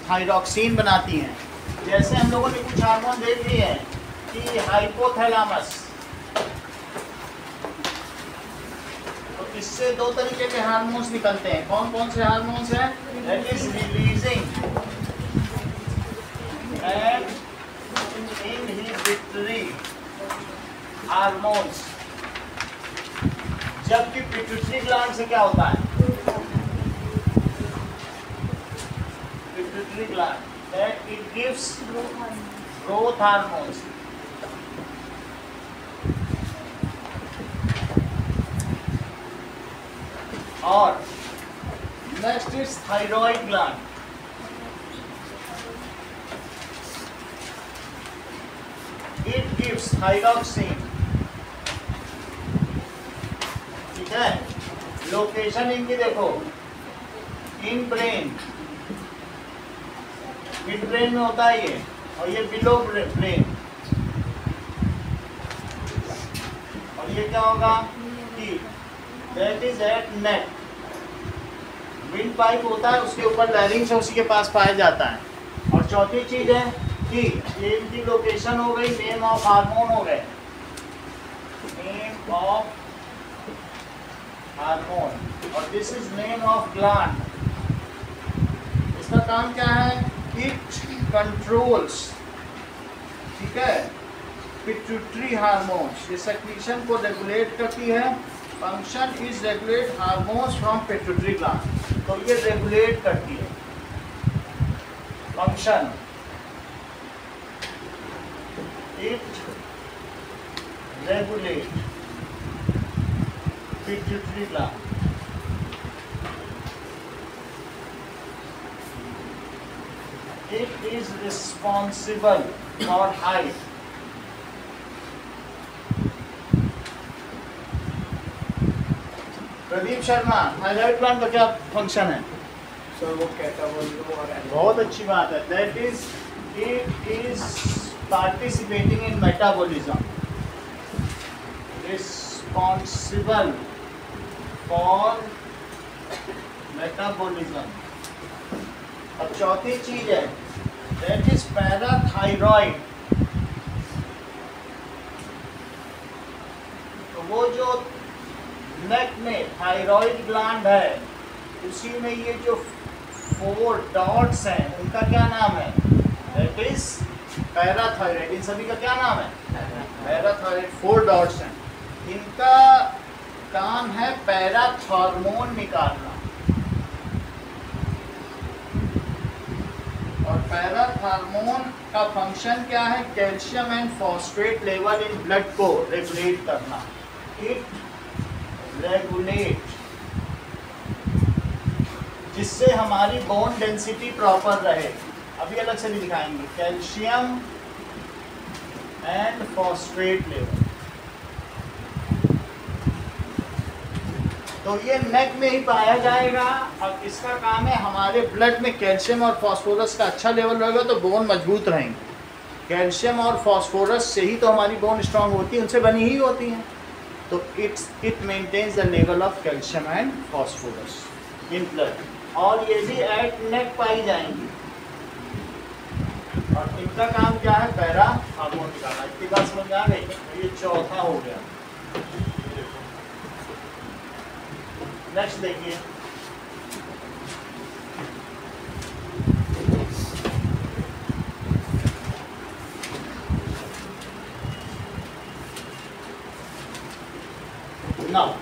Thyroxine बनाती हैं। जैसे हम लोगों ने कुछ हार्मोन देख लिए हैं कि हाइपोथैलेमस, तो इससे दो तरीके के हार्मोन्स निकलते हैं। कौन कौन से हार्मोन्स हैं? That is releasing and inhibitory hormones. जबकि पिट्यूटरी ग्लैंड से क्या होता है? Pituitary gland that it gives growth hormones. और next is thyroid gland. It gives thyroxine. ठीक है, लोकेशन इनकी देखो, इन ब्रेन, मिड ब्रेन में होता है ये, और ये बिलो ब्रेन, और ये क्या होगा कि that is at neck. Windpipe होता है, उसके ऊपर लैरिंग्स उसी के पास पाया जाता है। और चौथी चीज है कि ये इनकी लोकेशन हो गई, नेम ऑफ हार्मोन हो गए, नेम ऑफ हार्मोन, और this is name of gland. इसका काम क्या है? इट कंट्रोल्स, ठीक है, पिट्यूटरी हार्मोन्स, ये सेक्रीशन को रेगुलेट करती है। Function is regulate hormones from pituitary gland, तो ये रेगुलेट करती है। Function, it regulate pituitary gland. It is responsible for height. Pradeep Sharma, thyroid gland का क्या फंक्शन है? सर वो कैटाबॉलिज्म और बहुत अच्छी बात है। That is, it is participating in metabolism. Responsible for metabolism. और चौथी चीज है दैट इज पैराथायरॉइड। तो वो जो नेक में थायरॉइड ग्लैंड है, उसी में ये जो 4 डॉट्स हैं, उनका क्या नाम है? That is parathyroid. इन सभी का क्या नाम है? पैराथायरॉइड। 4 डॉट्स हैं, इनका काम है पैराथॉर्मोन निकालना। और पैराथॉर्मोन का फंक्शन क्या है? Calcium and phosphate level in blood को रेगुलेट करना। इट रेगुलेट, जिससे हमारी बोन डेंसिटी प्रॉपर रहे। अभी अलग से भी दिखाएंगे। कैल्शियम एंड फॉस्फेट लेवल, तो ये नेक में ही पाया जाएगा। और इसका काम है, हमारे ब्लड में कैल्शियम और फास्फोरस का अच्छा लेवल रहेगा तो बोन मजबूत रहेंगे। कैल्शियम और फास्फोरस से ही तो हमारी बोन स्ट्रांग होती है, उनसे बनी ही होती हैं। तो it maintains the level of calcium and phosphorus in blood, और ये भी एट नेक पाई जाएंगी। और इनका काम क्या है? पैरा हार्मोन निकालना। इसकी बात समझ आ गई? ये चौथा हो गया। नेक्स्ट देखिए, नाउ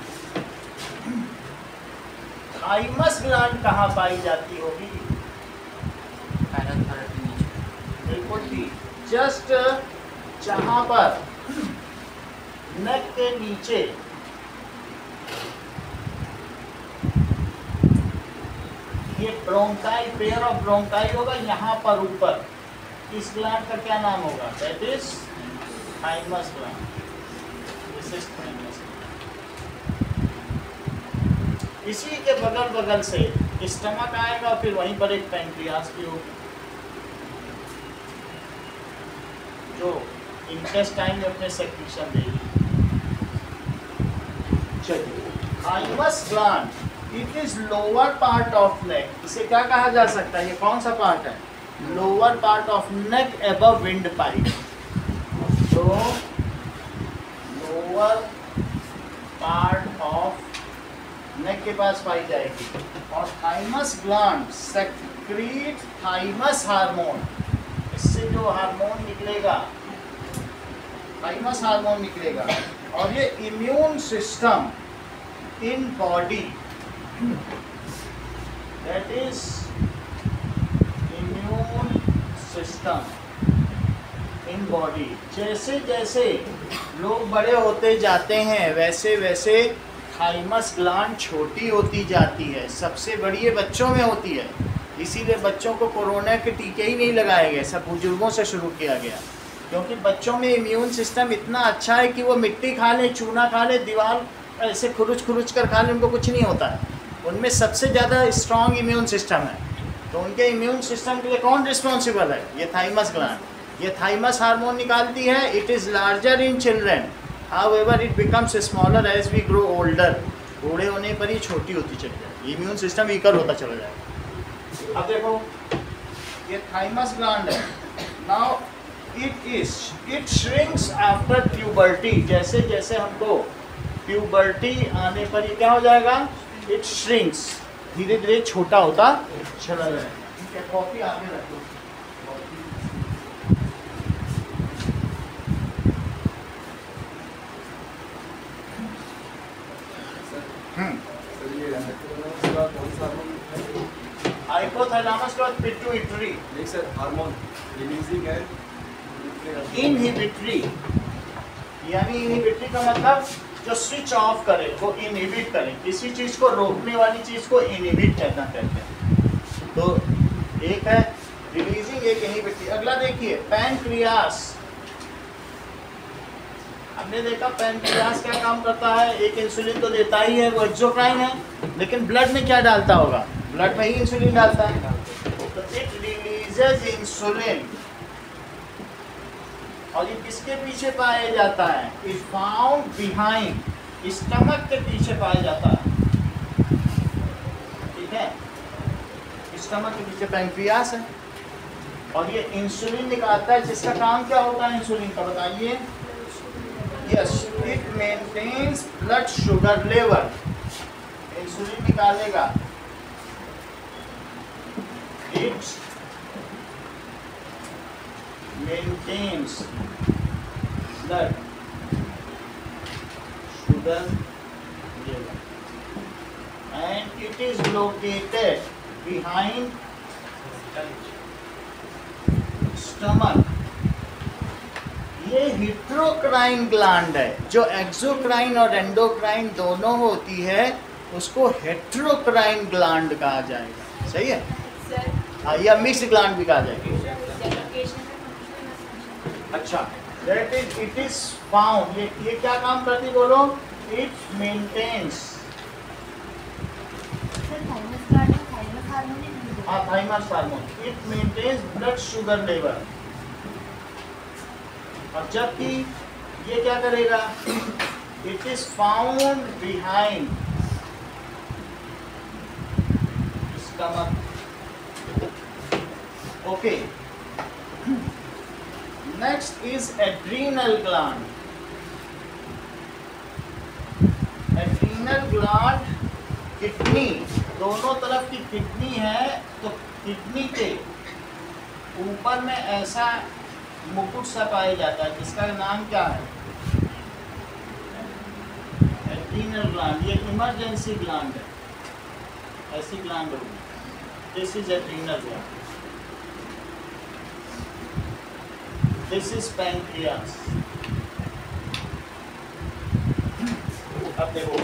थाइमस ग्लैंड कहाँ पाई जाती होगी? बिल्कुल ठीक, जस्ट जहां पर नेक के नीचे ये ब्रोंकाई, पेयर ऑफ ब्रोंकाई होगा, यहाँ पर ऊपर इस ग्लैंड का क्या नाम होगा? That is thymus gland. This is thymus. इसी के बगल बगल से स्टमक आएगा, फिर वहीं पर एक पैंक्रियास भी होगी जो इंटेस्टाइन में अपने सेक्रीशन देगी। चलिए, thymus gland, it is lower part of neck. इसे क्या कहा जा सकता है? ये कौन सा पार्ट है? Lower part of neck above wind pipe, तो लोअर पार्ट ऑफ नेक के पास पाई जाएगी। और thymus gland secrete thymus hormone, इससे जो हार्मोन निकलेगा, थाइमस हार्मोन निकलेगा, और ये immune system in body, that is immune system in body, जैसे जैसे लोग बड़े होते जाते हैं वैसे वैसे थाइमस ग्लैंड छोटी होती जाती है। सबसे बड़ी ये बच्चों में होती है, इसीलिए बच्चों को कोरोना के टीके ही नहीं लगाए गए, सब बुजुर्गों से शुरू किया गया, क्योंकि बच्चों में इम्यून सिस्टम इतना अच्छा है कि वो मिट्टी खा ले, चूना खा ले, दीवार ऐसे खुरुच कर खा ले, उनको कुछ नहीं होता है। उनमें सबसे ज़्यादा स्ट्रॉन्ग इम्यून सिस्टम है। तो उनके इम्यून सिस्टम के लिए कौन रिस्पॉन्सिबल है? ये थाइमस ग्लैंड। ये थाइमस हार्मोन निकालती है। It is larger in children, however it becomes smaller as we grow older. बूढ़े होने पर ही छोटी होती चली जाएगी, इम्यून सिस्टम वीकर होता चला जाएगा। अब देखो ये थाइमस ग्लैंड है। Now it shrinks after puberty, जैसे जैसे हमको प्यूबर्टी आने पर ये क्या हो जाएगा? इट श्रिंक्स, धीरे धीरे छोटा होता चला जाएगा। ठीक है, कॉपी आगे रखो। हाइपोथैलेमस के बाद पिट्यूटरी। नहीं sir, hormone releasing and inhibitory, यानी इनहिबिटरी का मतलब जो स्विच ऑफ करे, वो इनहिबिट करे, किसी चीज को रोकने वाली चीज को इनहिबिट करना कहते हैं। तो एक है रिलीजिंग, एक इनहिबिटरी। अगला देखिए पैनक्रियास। हमने देखा पैनक्रियास क्या काम करता है? एक इंसुलिन तो देता ही है, वो एक्सोक्राइन है, लेकिन ब्लड में क्या डालता होगा? ब्लड में ही इंसुलिन डालता है। तो इट रिलीजेज इंसुलिन, और ये किसके पीछे पाया जाता है? इज फाउंड बिहाइंड, स्टमक के पीछे पाया जाता है। ठीक है, स्टमक के पीछे पैनक्रियास है, और ये इंसुलिन निकालता है। जिसका काम क्या होता है इंसुलिन का, बताइए? Yes, it maintains blood sugar level. Insulin निकालेगा, it maintains blood sugar level, and it is located behind stomach। ये हेट्रोक्राइन ग्लैंड है। जो एक्सोक्राइन और एंडोक्राइन दोनों होती है उसको हेट्रोक्राइन ग्लैंड कहा जाएगा। सही है? हाँ, या मिक्स ग्लैंड भी कहा जाएगा। अच्छा, that is it is found, ये क्या काम करती बोलो? It maintains, thymus hormone, it maintains blood sugar level. और जबकि ये क्या करेगा? It is found behind stomach. Okay, next is adrenal gland. Adrenal gland kidney, दोनों तरफ की किडनी है, तो किडनी के ऊपर में ऐसा मुकुट सा पाया जाता है, जिसका नाम क्या है? Adrenal gland. ये इमरजेंसी ग्लैंड है, ऐसी ग्लैंड होगी। This is adrenal gland, this is pancreas. अब देखो,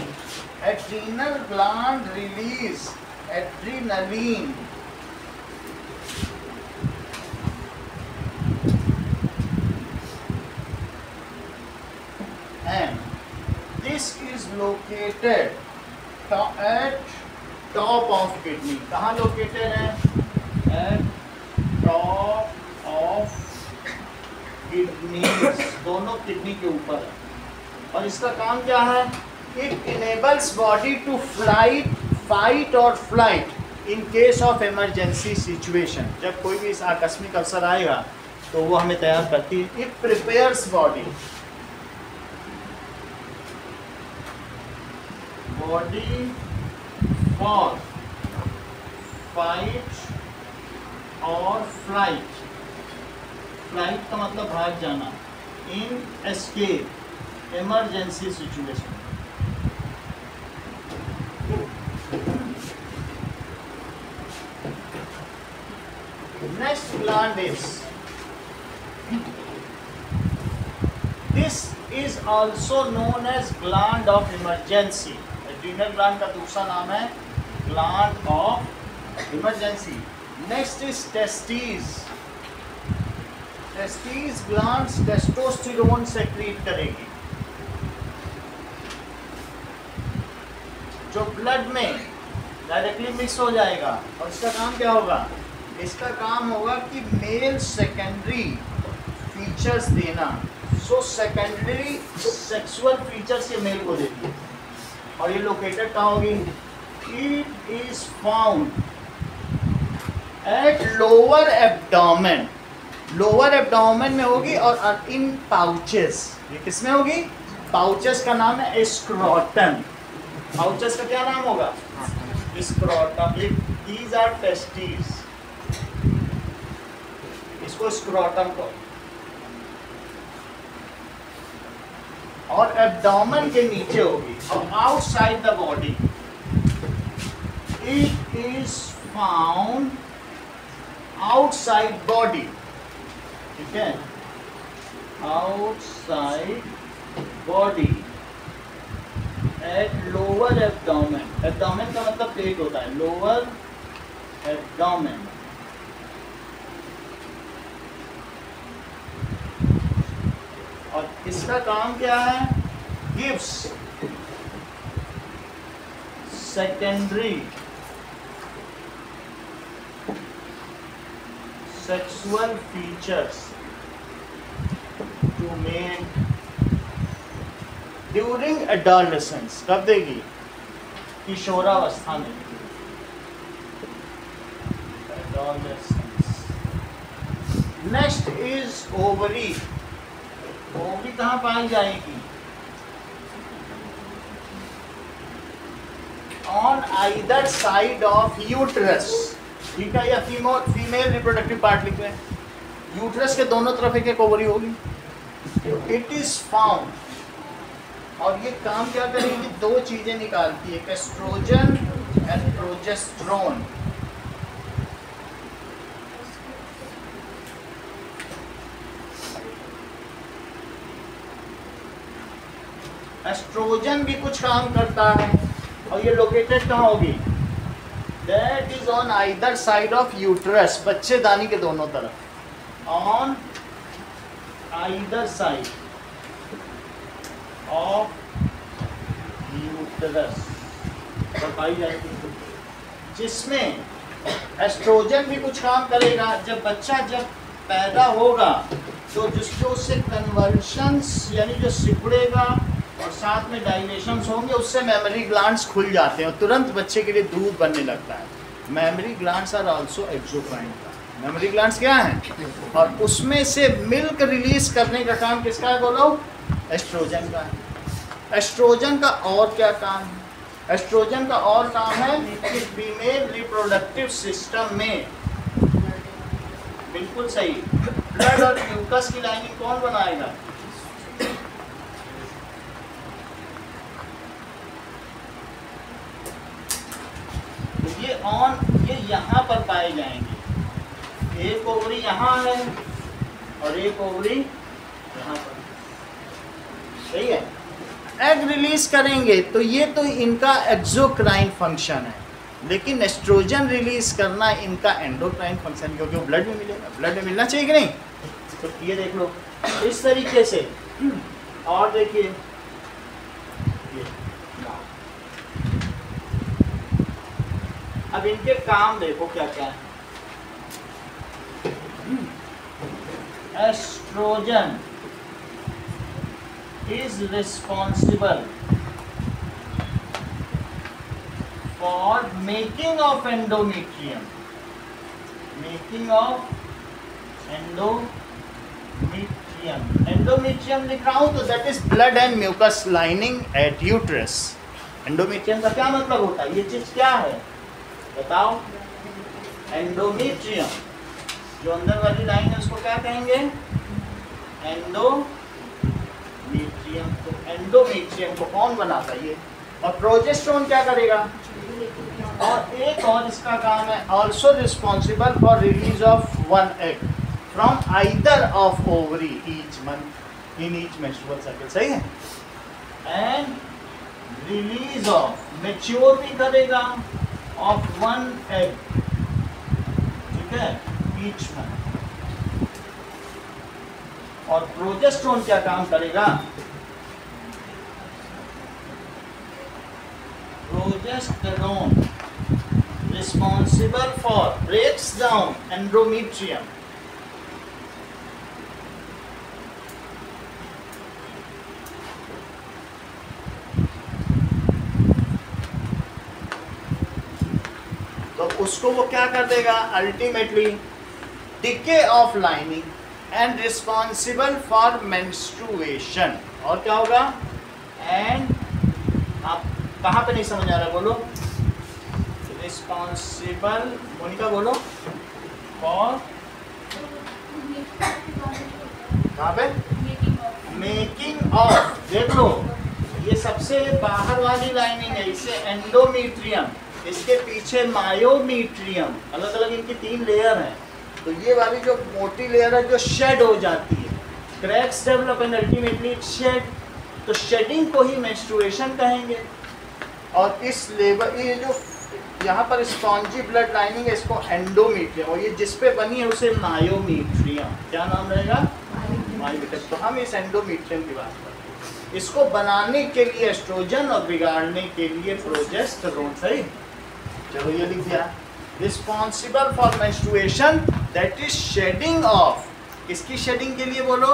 adrenal gland release adrenaline, and this is located at top of kidney। कहाँ located है? at top of kidneys, दोनों किडनी के ऊपर है। और इसका काम क्या है? It enables body to fight or flight। In case of emergency situation, जब कोई भी इस आकस्मिक अवसर आएगा तो वो हमें तैयार करती है। It prepares body for fight और फ्लाइट। फ्लाइट का मतलब भाग जाना। In escape emergency situation. Next gland is, this is also known as gland of emergency. Adrenal gland का दूसरा नाम है gland of emergency. Next is testes. Testes glands testosterone secrete करेगी, जो ब्लड में डायरेक्टली मिक्स हो जाएगा। और इसका काम क्या होगा? इसका काम होगा कि मेल सेकेंडरी फीचर्स देना। सो सेकेंडरी सेक्सुअल फीचर्स ये मेल को देती है। और ये लोकेटेड कहाँ होगी? It is found at lower abdomen. Lower abdomen में होगी और इन पाउचेस। ये किस में होगी? पाउचेस का नाम है स्क्रोटम। पाउचेस का क्या नाम होगा? स्क्रोटम। दीज आर टेस्टिस, इसको स्क्रोटम को। और एब्डोमेन के नीचे होगी और outside the body. It is found outside body, ठीक है, outside body at lower abdomen. Abdomen का मतलब पेट होता है, लोअर एब्डोमेन। और इसका काम क्या है? Gives secondary sexual features to male during adolescence. कब देगी? किशोरावस्था में। Adolescence. Next is ovary. Ovary कहाँ पाई जाएगी? On either side of uterus, ठीक है, या फीमेल रिप्रोडक्टिव पार्ट लिख रहे हैं। यूट्रस के दोनों तरफ एक एक ओवरी होगी। इट इज फाउंड, और ये काम क्या करेगी? दो चीजें निकालती है, एस्ट्रोजन एंड प्रोजेस्टेरोन। एस्ट्रोजन भी कुछ काम करता है। और ये लोकेटेड कहाँ होगी? That is on either side of uterus, बच्चेदानी के दोनों तरफ। On either side of uterus बताई जाएगी, जिसमें एस्ट्रोजन भी कुछ काम करेगा। जब बच्चा पैदा होगा तो जिसको उससे कन्वर्शंस यानी जो सिकुड़ेगा और साथ में डाइलेशंस होंगे, उससे मेमोरी ग्लैंड्स खुल जाते हैं और तुरंत बच्चे के लिए दूध बनने लगता है। Memory glands are also exocrine. Memory glands क्या हैं? और उसमें से मिल्क रिलीज करने का काम किसका है बोलो? एस्ट्रोजन का है। एस्ट्रोजन का और क्या काम है? एस्ट्रोजन का और काम है कि फीमेल रिप्रोडक्टिव सिस्टम में, बिल्कुल सही, ब्लड और म्यूकस की लाइनिंग कौन बनाएगा? ये यहाँ पर पाए जाएंगे। एक ओवरी यहाँ है और एक ओवरी यहाँ पर, सही है। एग रिलीज करेंगे तो ये तो इनका एक्सोक्राइन फंक्शन है, लेकिन एस्ट्रोजन रिलीज करना इनका एंडोक्राइन फंक्शन, क्योंकि वो ब्लड में मिलेगा। ब्लड में मिलना चाहिए कि नहीं? तो ये देख लो इस तरीके से। और देखिए अब इनके काम देखो क्या क्या है। Oestrogen is responsible for making of endometrium. Making of endometrium. Endometrium लिख रहा हूं तो that is blood and mucus lining at uterus. Endometrium का क्या मतलब होता है? ये चीज क्या है बताओ? एंडोमेट्रियम, जो अंदर वाली लाइन है उसको क्या कहेंगे? एंडोमेट्रियम। तो एंडोमेट्रियम को कौन बनाता है? ये। और प्रोजेस्टेरोन क्या करेगा? और एक और इसका काम है, also responsible for release of one egg from either of ovary each month in each menstrual cycle. सही है। एंड रिलीज ऑफ, मैच्योर भी करेगा, ऑफ वन एग, ठीक है, ईच मंथ। और प्रोजेस्टेरोन क्या काम करेगा? Progesterone responsible for breaks down endometrium. तो उसको वो क्या कर देगा? Ultimately decay of lining and responsible for menstruation. और क्या होगा? एंड आप कहाँ पे नहीं समझ आ रहा? बोलो। रिस्पॉन्सिबल, मोनिका बोलो। फॉर कहाँ पे? Making of. देख लो, ये सबसे बाहर वाली लाइनिंग है, इसे एंडोमेट्रियम, इसके पीछे मायोमेट्रियम, अलग अलग इनकी 3 लेयर हैं। तो ये वाली जो मोटी लेयर है जो शेड हो जाती है, cracks develop and ultimately shed, तो शेडिंग को ही मेंस्ट्रुएशन कहेंगे। और इस लेवल, ये जो यहाँ पर स्पॉन्जी ब्लड लाइनिंग है इसको एंडोमेट्रियम, और ये जिस पे बनी है उसे मायोमेट्रियम। क्या नाम रहेगा? मायोमेट्रियम। तो हम इस एंडोमेट्रियम की बात करते हैं। इसको बनाने के लिए एस्ट्रोजन और बिगाड़ने के लिए प्रोजेस्टेरोन। सही। चलो ये लिख दिया। Responsible for menstruation, that is shedding of, किसकी शेडिंग के लिए बोलो?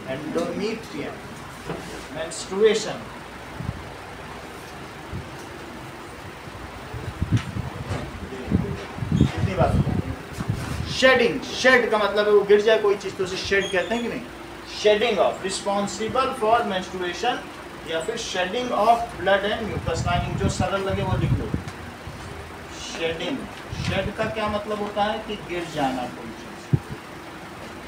एंडोमेट्रियम। मेंस्ट्रुएशन, कितनी बात? शेडिंग, शेड का मतलब है वो गिर जाए कोई चीज तो उसे शेड कहते हैं कि नहीं? Shedding of, responsible for menstruation, या फिर shedding of blood and mucus lining. जो सरल लगे वो लिख लो। शेडिंग, शेड का क्या मतलब होता है? कि गिर जाना कोई चीज,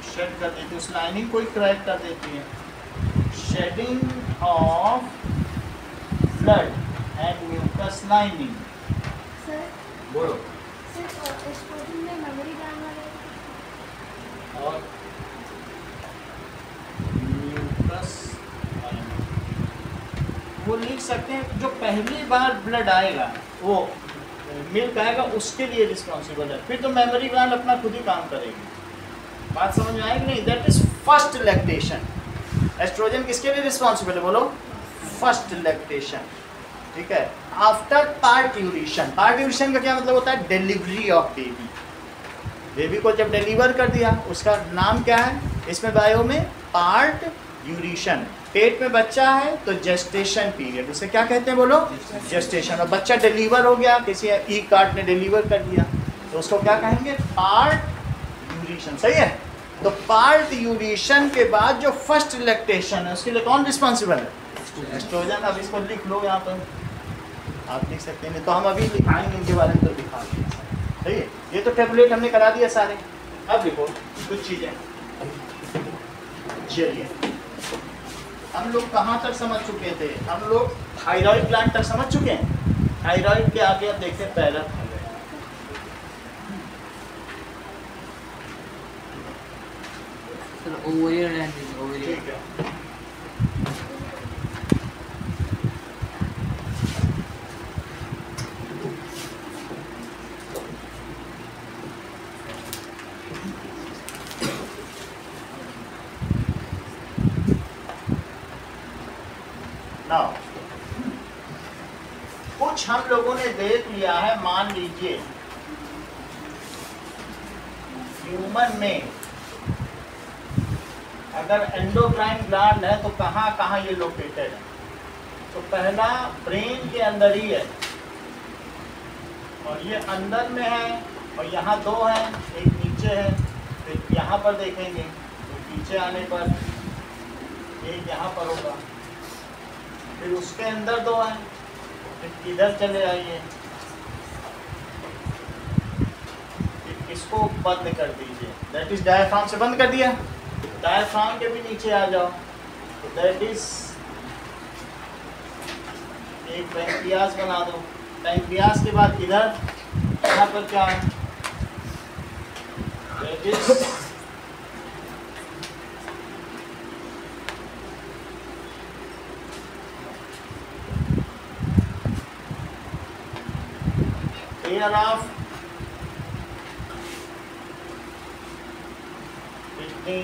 शेड कर देती है, उस लाइनिंग को ही क्रैक कर देती है। Shedding of blood and mucus lining. बोलो। और म्यूकस वो लिख सकते हैं, जो पहली बार ब्लड आएगा, वो मिल्क आएगा, उसके लिए रिस्पॉन्सिबल है। फिर तो मेमोरी ग्लैंड अपना खुद ही काम करेगी। बात समझ में आएगी नहीं? That is first lactation. Oestrogen किसके लिए रिस्पॉन्सिबल है? बोलो। फर्स्ट लैक्टेशन, ठीक है। आफ्टर पार्ट्यूरेशन, पार्ट्यूरेशन का क्या मतलब होता है? Delivery of baby. बेबी को जब डिलीवर कर दिया, उसका नाम क्या है इसमें बायो में? पार्ट्यूरेशन। पेट में बच्चा है तो जेस्टेशन पीरियड, उसे क्या कहते हैं? बोलो। जेस्टेशन। और बच्चा डिलीवर हो गया, किसी ई कार्ड ने डिलीवर कर दिया, तो उसको क्या कहेंगे? पार्ट्यूरेशन। सही है। तो पार्ट्यूरेशन के बाद जो फर्स्ट लैक्टेशन है उसके लिए कौन रिस्पॉन्सिबल है? एस्ट्रोजन। अब इसको लिख लो यहाँ पर, आप लिख सकते हैं, तो हम अभी लिखाएंगे इनके बारे में, तो दिखा देंगे। सही है। ये तो टेबलेट हमने करा दिया सारे। अब लिखो कुछ चीज़ें। चलिए, हम लोग कहाँ तक समझ चुके थे? हम लोग थायराइड ग्लैंड तक समझ चुके हैं। थायराइड के आगे आप देखते हैं पैराथायराइड। ठीक है। Now, कुछ हम लोगों ने देख लिया है। मान लीजिए ह्यूमन में अगर एंडोक्राइन ग्लैंड है तो कहाँ कहाँ ये लोकेटेड है? तो पहला ब्रेन के अंदर ही है, और ये अंदर में है, और यहाँ दो हैं, एक नीचे है। फिर यहाँ पर देखेंगे तो पीछे आने पर एक यहाँ पर होगा, फिर उसके अंदर दो हैं, फिर इधर चले आइए, फिर इसको बंद कर दीजिए, दैट इज डायफ्राम से बंद कर दिया। डायफ्राम के भी नीचे आ जाओ तो दैट इज एक पैंक्रियास बना दो। पैंक्रियास के बाद इधर यहाँ पर क्या है, that is pair of kidney,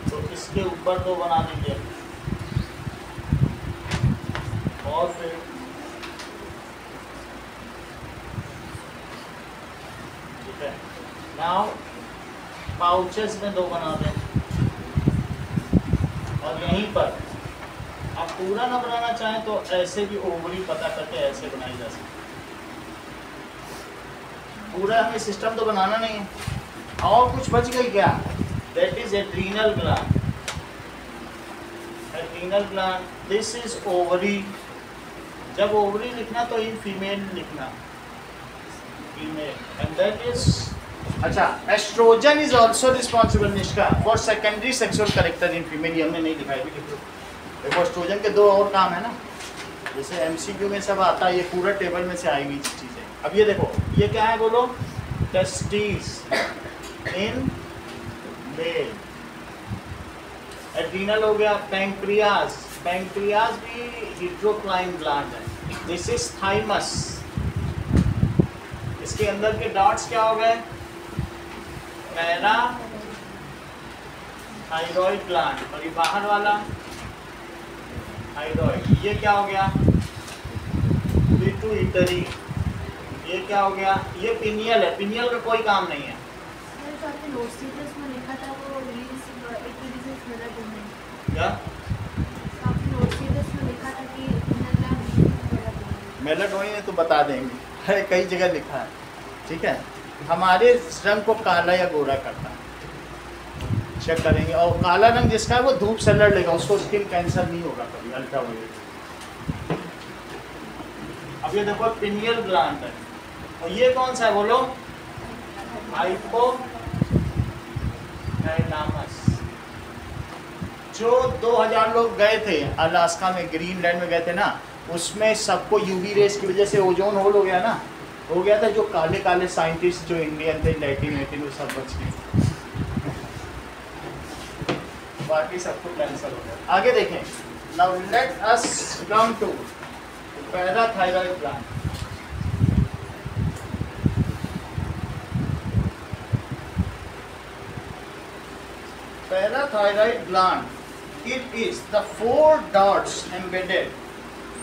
तो इसके ऊपर दो बना दीजिए। और फिर ठीक है, नाउ पाउचेस में दो बना दें। और यहीं पर आप पूरा ना बनाना चाहें तो ऐसे भी ओवरी पता करके ऐसे बनाई जा सकती है। पूरा हमें सिस्टम तो बनाना नहीं है। और कुछ बच गई क्या, that is adrenal gland. Adrenal gland, this is ovary. जब ओवरी लिखना तो इन फीमेल लिखना, फीमेल, एंड दैट इज अच्छा। एस्ट्रोजन इज ऑल्सो रिस्पॉन्सिबल निष्का for secondary sexual character in female. ये हमने नहीं लिखा है, देखो एस्ट्रोजन के दो और काम है ना, जैसे एमसीक्यू में सब आता है, ये पूरा टेबल में से आई हुई चीज़ें। अब ये देखो, ये क्या है बोलो, टेस्टिस इन मेल। एड्रीनल हो गया। पैंक्रियास, पैंक्रियास भी हिट्रोक्लाइन ग्लैंड है। This is thymus. इसके अंदर के डॉट्स क्या हो गए, पैरा थायरॉइड ग्लैंड, और ये बाहर वाला थायरॉइड। ये क्या हो गया, पिट्यूटरी। ये क्या हो गया, ये पिनियल है। पिनियल का कोई काम नहीं है। क्या मेलाटोनिन है तो बता देंगे, है कई जगह लिखा है, ठीक है। हमारे रंग को काला या गोरा करता है, चेक करेंगे। और काला रंग जिसका है वो धूप से लड़ लेगा, उसको स्किन कैंसर नहीं होगा कभी, अल्ट्रावायलेट। अब ये देखो पिनियल ग्लैंड है, और ये कौन सा है बोलो, हाइपोथैलेमस। जो 2000 लोग गए थे अलास्का में, ग्रीनलैंड में गए थे ना, उसमें सबको यूवी रेस की वजह से ओजोन होल हो गया ना, हो गया था। जो काले काले साइंटिस्ट जो इंडियन थे, लैटिन वो सब बच गए, बाकी सबको कैंसर हो गया। आगे देखें, now let us come to parathyroid gland. Parathyroid gland, it is the 4 dots embedded,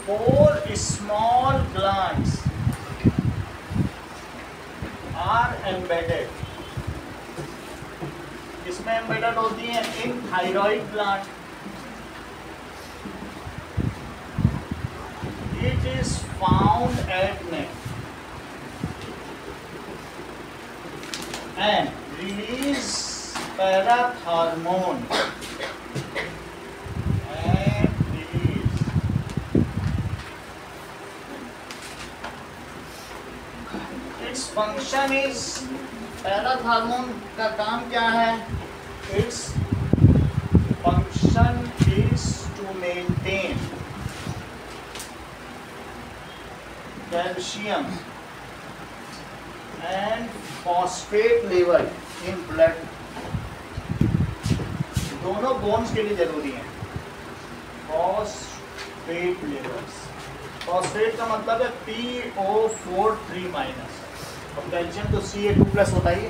4 small glands are embedded. इसमें embedded होती हैं in thyroid gland. It is found at neck and release parathormone and release its function is, parathormone का काम क्या है, its function is to maintain calcium and phosphate level in blood. दोनों bones के लिए जरूरी है। फॉस्फेट लेवल्स, फॉस्फेट का मतलब है PO4 माइनस, और कैल्शियम तो Ca2+ होता ही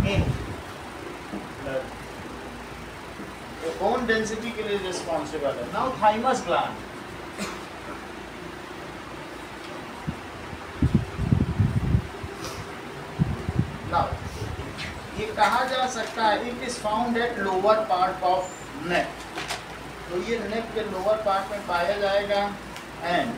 है। तो बोन डेंसिटी के लिए रिस्पॉन्सिबल है। नाउ थाइमस ग्लैंड, नाउ ये कहा जा सकता है, it is found at lower part of neck. तो ये नेक के लोअर पार्ट में पाया जाएगा। एंड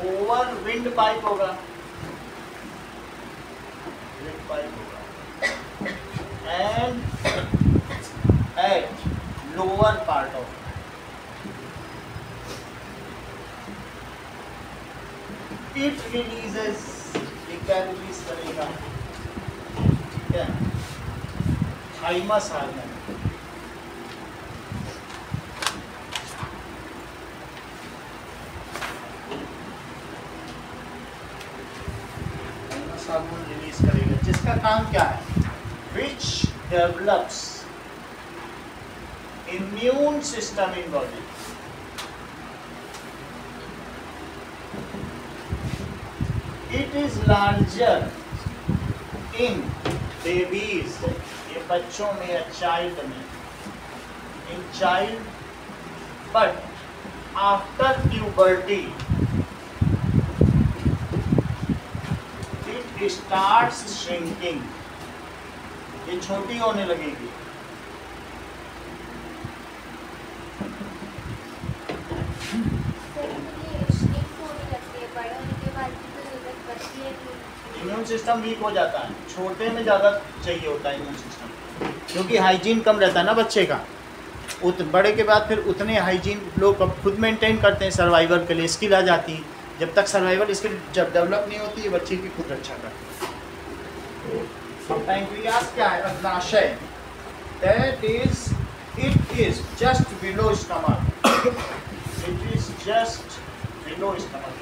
ओवर विंड पाइप होगा, विंड पाइप होगा, and at lower part of it releases, ये क्या रिलीज करेगा, ठीक है, थाइमस हार्मोन। हार्मोन रिलीज करेगा जिसका काम क्या है, which develops immune system in body. It is larger in babies, ये बच्चों में या चाइल्ड में, in child, but after puberty starts shrinking, ये छोटी होने लगेगी। इम्यून सिस्टम वीक हो जाता है, छोटे में ज़्यादा चाहिए होता है इम्यून सिस्टम, क्योंकि हाइजीन कम रहता है ना बच्चे का। बड़े के बाद फिर उतने हाइजीन लोग खुद मेंटेन करते हैं, सर्वाइवल के लिए स्किल आ जाती है। जब तक सर्वाइवल स्किल जब डेवलप नहीं होती है, बच्चे की खुद रक्षा करती है। पैंक्रियास क्या है, अग्नाशय, that is, it is just below stomach, it is just below stomach,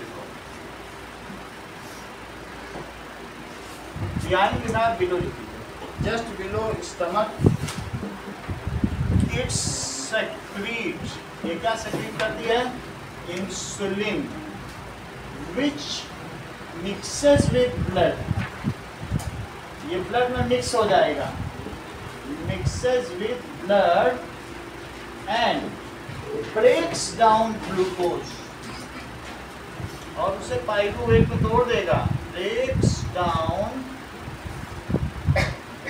behind के साथ बिलो लिखिए, just below stomach. It's secrete, ये क्या सेक्रीट करती है, insulin, which mixes with blood, ये ब्लड में मिक्स हो जाएगा, mixes with blood and breaks down glucose, और उसे पाइरूवेट को तोड़ देगा, breaks down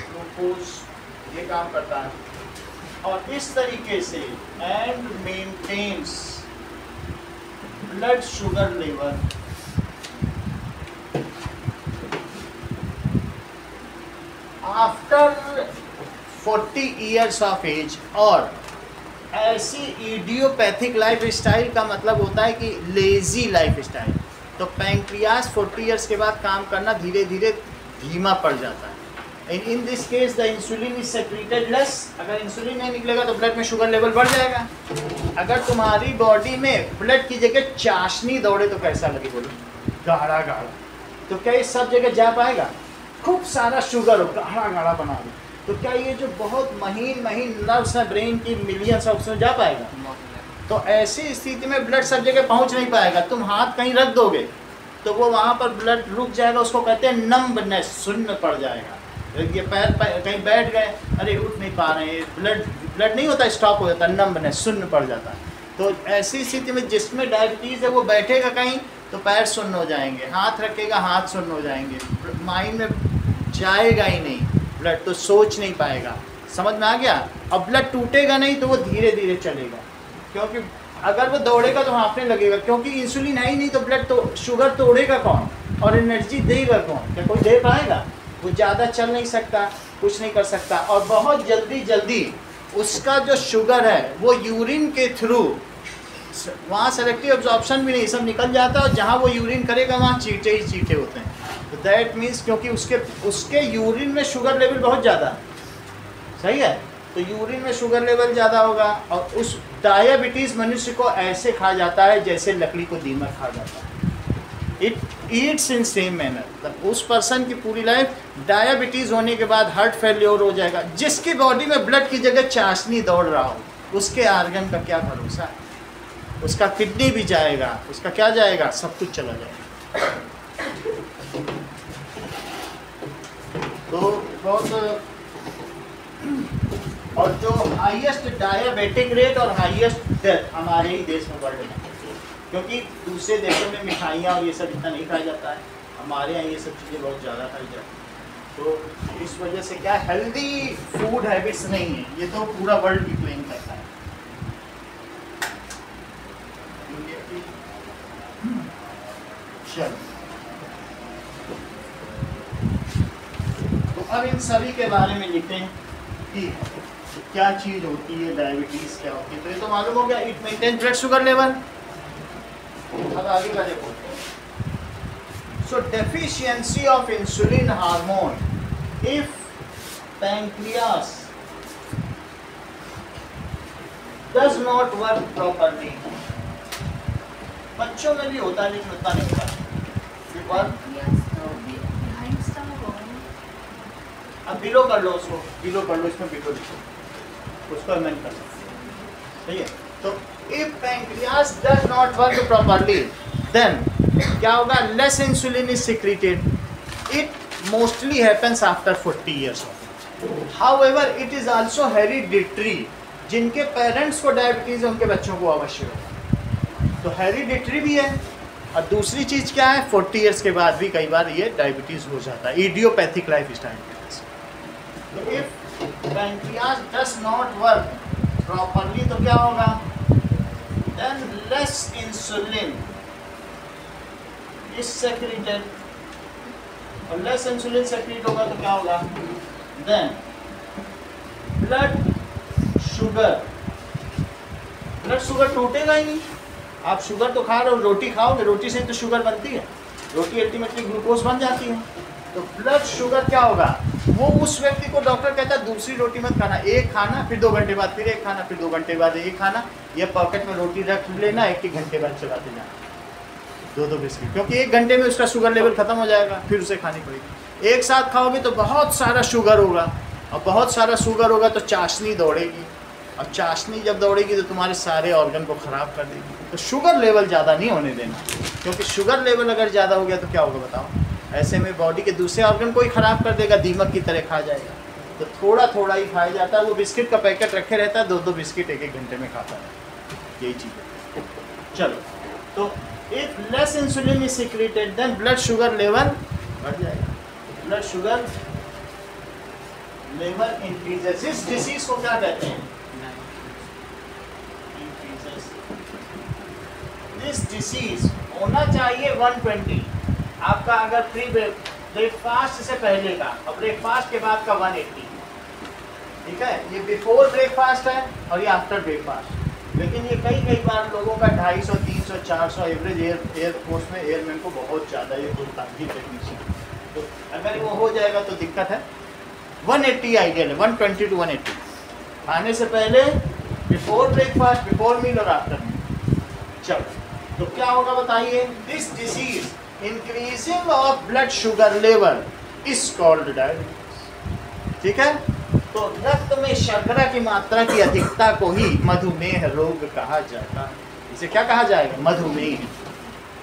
glucose, ये काम करता है। और इस तरीके से and maintains blood sugar level, after 40 years of age. और ऐसी इडियोपैथिक लाइफ स्टाइल का मतलब होता है कि लेजी लाइफ स्टाइल। तो पैंक्रियास 40 ईयर्स के बाद काम करना धीरे धीरे धीमा पड़ जाता है। In this case the insulin is secreted less. अगर इंसुलिन नहीं निकलेगा तो ब्लड में शुगर लेवल बढ़ जाएगा। अगर तुम्हारी बॉडी में ब्लड की जगह चाशनी दौड़े तो कैसा लगे बोलो, गाढ़ा गाढ़ा, तो क्या ये सब जगह जा पाएगा? खूब सारा शुगर हो, गाढ़ा गाढ़ा बना दो, तो क्या ये जो बहुत महीन महीन नर्व्स हैं ब्रेन की, मिलियंस ऑफ, उसमें जा पाएगा? तो ऐसी स्थिति में ब्लड सब जगह पहुंच नहीं पाएगा। तुम हाथ कहीं रख दोगे तो वो वहाँ पर ब्लड रुक जाएगा, उसको कहते हैं नम्बनेस, शून्य पड़ जाएगा। ये पैर कहीं बैठ गए, अरे उठ नहीं पा रहे हैं, ब्लड नहीं होता, स्टॉप हो जाता है, नम्बनेस, शून्य पड़ जाता है। तो ऐसी स्थिति में जिसमें डायबिटीज़ है वो बैठेगा कहीं तो पैर शून्य हो जाएंगे, हाथ रखेगा हाथ शून्य हो जाएंगे, माइंड में जाएगा ही नहीं ब्लड, तो सोच नहीं पाएगा। समझ में आ गया? अब ब्लड टूटेगा नहीं तो वो धीरे धीरे चलेगा, क्योंकि अगर वो दौड़ेगा तो हाँफने लगेगा, क्योंकि इंसुलिन है ही नहीं तो ब्लड तो शुगर तोड़ेगा कौन और एनर्जी देगा कौन? क्या कोई दे पाएगा? वो ज़्यादा चल नहीं सकता, कुछ नहीं कर सकता। और बहुत जल्दी उसका जो शुगर है वो यूरिन के थ्रू, वहाँ सेलेक्टिव एब्जॉर्प्शन भी नहीं, सब निकल जाता है, और जहाँ वो यूरिन करेगा वहाँ चीटे ही चीटे होते हैं। तो दैट मीन्स क्योंकि उसके यूरिन में शुगर लेवल बहुत ज़्यादा, सही है, तो यूरिन में शुगर लेवल ज़्यादा होगा। और उस डायबिटीज़ मनुष्य को ऐसे खा जाता है जैसे लकड़ी को दीमक खा जाता है। It eats in same manner. मतलब उस पर्सन की पूरी लाइफ डायबिटीज़ होने के बाद हार्ट फेल्योर हो जाएगा। जिसकी बॉडी में ब्लड की जगह चाशनी दौड़ रहा हो उसके आर्गन का क्या भरोसा है? उसका किडनी भी जाएगा, उसका क्या जाएगा, सब कुछ चला जाएगा। तो बहुत, और जो हाईएस्ट डायबिटिक रेट और हाईएस्ट डेथ हमारे ही देश में वर्ल्ड में, क्योंकि दूसरे देशों में मिठाइयाँ और ये सब इतना नहीं खाया जाता है, हमारे यहाँ ये सब चीज़ें बहुत ज़्यादा खाई जाती हैं। तो इस वजह से क्या हेल्दी फूड हैबिट्स नहीं है, ये तो पूरा वर्ल्ड की क्लेम करता है। चलो, तो अब इन सभी के बारे में लिखते हैं कि क्या चीज होती है डायबिटीज, क्या होती है। तो ये तो मालूम हो गया, it maintain blood sugar level. अब आगे का देखो। So deficiency of insulin hormone if pancreas does not work properly. बच्चों में भी होता है लेकिन उतना नहीं होता। अब बिलो कर लो उसको, बिलो कर लो, इसमें बिलो लिखो, उसको अमेंड कर सकते। सही है। तो if pancreas does not work properly then क्या होगा, less insulin is secreted. It mostly happens after 40 years of। However it is also hereditary. जिनके पेरेंट्स को डायबिटीज है उनके बच्चों को अवश्य होगा, तो हेरिडिटरी भी है। और दूसरी चीज क्या है, 40 years के बाद भी कई बार ये डायबिटीज हो जाता है, इडियोपैथिक लाइफ स्टाइल की वजह से। तो if pancreas does not work properly तो क्या होगा, than less insulin is secreted. और लेस इंसुलिन सेक्रेट होगा तो क्या होगा, देन ब्लड शुगर टूटेगा ही नहीं। आप शुगर तो खा रहे हो, रोटी खाओगे, रोटी से तो शुगर बनती है, रोटी अल्टीमेटली ग्लूकोज बन जाती है। तो ब्लड शुगर क्या होगा, वो उस व्यक्ति को डॉक्टर कहता है दूसरी रोटी मत खाना, एक खाना, फिर 2 घंटे बाद फिर एक खाना, फिर 2 घंटे बाद एक खाना, या पॉकेट में रोटी रख लेना, 1 घंटे बाद चलाते जाना 2-2 बिस्किट, क्योंकि 1 घंटे में उसका शुगर लेवल खत्म हो जाएगा, फिर उसे खानी पड़ेगी। एक साथ खाओगे तो बहुत सारा शुगर होगा, और बहुत सारा शुगर होगा तो चाशनी दौड़ेगी, और चाशनी जब दौड़ेगी तो तुम्हारे सारे ऑर्गन को ख़राब कर देगी। तो शुगर लेवल ज़्यादा नहीं होने देना, क्योंकि शुगर लेवल अगर ज़्यादा हो गया तो क्या होगा बताओ, ऐसे में बॉडी के दूसरे ऑर्गन को ही ख़राब कर देगा, दीमक की तरह खा जाएगा। तो थोड़ा थोड़ा ही खाया जाता है। वो बिस्किट का पैकेट रखे रहता है, 2-2 बिस्किट 1-1 घंटे में खाता है, यही चीज़ है। चलो, तो if less insulin is secreted then blood sugar level बढ़ जाएगा, ब्लड शुगर लेवल इंक्रीजेस। इस डिसीज को क्या कहते हैं, दिस डिसीज होना चाहिए 120 आपका, अगर प्री ब्रेकफास्ट से पहले का और ब्रेकफास्ट के बाद का 180। ठीक है, ये बिफोर ब्रेकफास्ट है और ये आफ्टर ब्रेकफास्ट। लेकिन ये कई बार लोगों का 250, 300, 400 एवरेज एयरफोर्स में एयरमैन को बहुत ज़्यादा ये होता है टेक्नीशियन। तो अगर वो हो जाएगा तो दिक्कत है। 180 आइडियल है, 120 to 180 खाने से पहले, बिफोर ब्रेकफास्ट, बिफोर मील और आफ्टर मील। चलो, तो क्या होगा बताइए, this disease increasing of blood sugar level is called diabetes. ठीक है, तो रक्त में शर्करा की मात्रा की अधिकता को ही मधुमेह रोग कहा जाता है। इसे क्या कहा जाएगा, मधुमेह।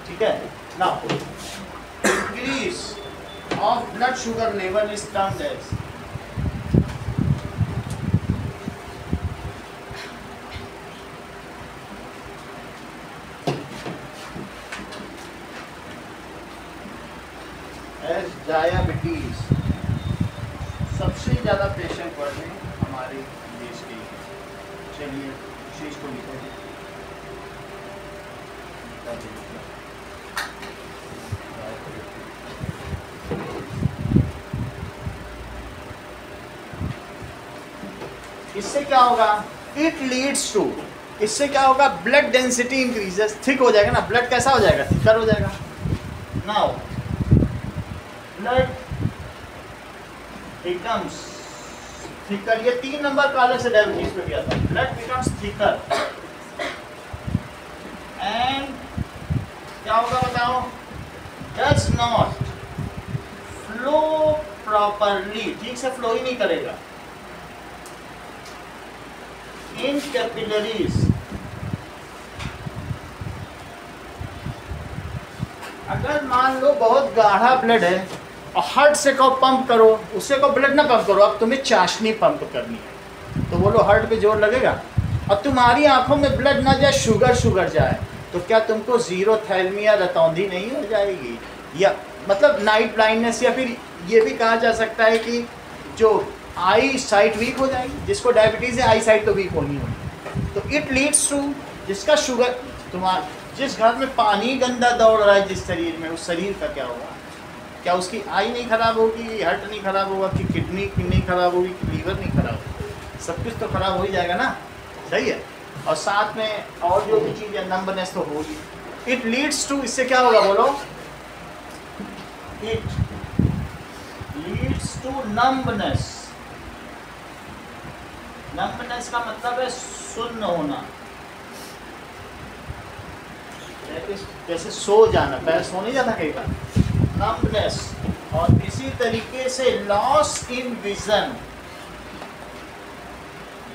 ठीक है, now increase of blood sugar level is termed as diabetes. सबसे ज़्यादा पेशेंट बढ़ रहे हैं हमारे देश के। चलिए शीश को लिखो। इससे क्या होगा, इट लीड्स टू, इससे क्या होगा, ब्लड डेंसिटी इंक्रीजेस, थिक हो जाएगा ना, ब्लड कैसा हो जाएगा, थिकर हो जाएगा। नाउ ब्लड becomes thicker, ये 3 नंबर का अलग से डायबिटीज पे किया था। ब्लड becomes thicker एंड क्या होगा बताओ, does not flow properly, ठीक से फ्लो ही नहीं करेगा इन कैपिलरीज। अगर मान लो बहुत गाढ़ा ब्लड है और हार्ट से को पंप करो, उससे को ब्लड ना पंप करो, अब तुम्हें चाशनी पंप करनी है, तो बोलो हार्ट पे जोर लगेगा। और तुम्हारी आंखों में ब्लड ना जाए, शुगर जाए, तो क्या तुमको जीरोथैल्मिया, रतौंधी नहीं हो जाएगी, या मतलब नाइट ब्लाइंडनेस, या फिर ये भी कहा जा सकता है कि जो आई साइट वीक हो जाएगी। जिसको डायबिटीज़ है आई साइट तो वीक होनी होगी। तो इट लीड्स टू, जिसका शुगर जिस घर में पानी गंदा दौड़ रहा है जिस शरीर में, उस शरीर का क्या होगा? क्या उसकी आई नहीं खराब होगी, हार्ट नहीं खराब होगा, कि किडनी नहीं खराब होगी, कि लीवर नहीं खराब होगी? सब कुछ तो खराब हो ही जाएगा ना, सही है। और साथ में और जो भी चीज़ है, नंबनेस तो होगी। इट लीड्स टू, इससे क्या होगा बोलो? It leads to numbness. Numbness का मतलब है सुन्न होना, जैसे सो जाना, पहले सो नहीं जाता कई बार, नंबनेस। और इसी तरीके से लॉस इन विजन,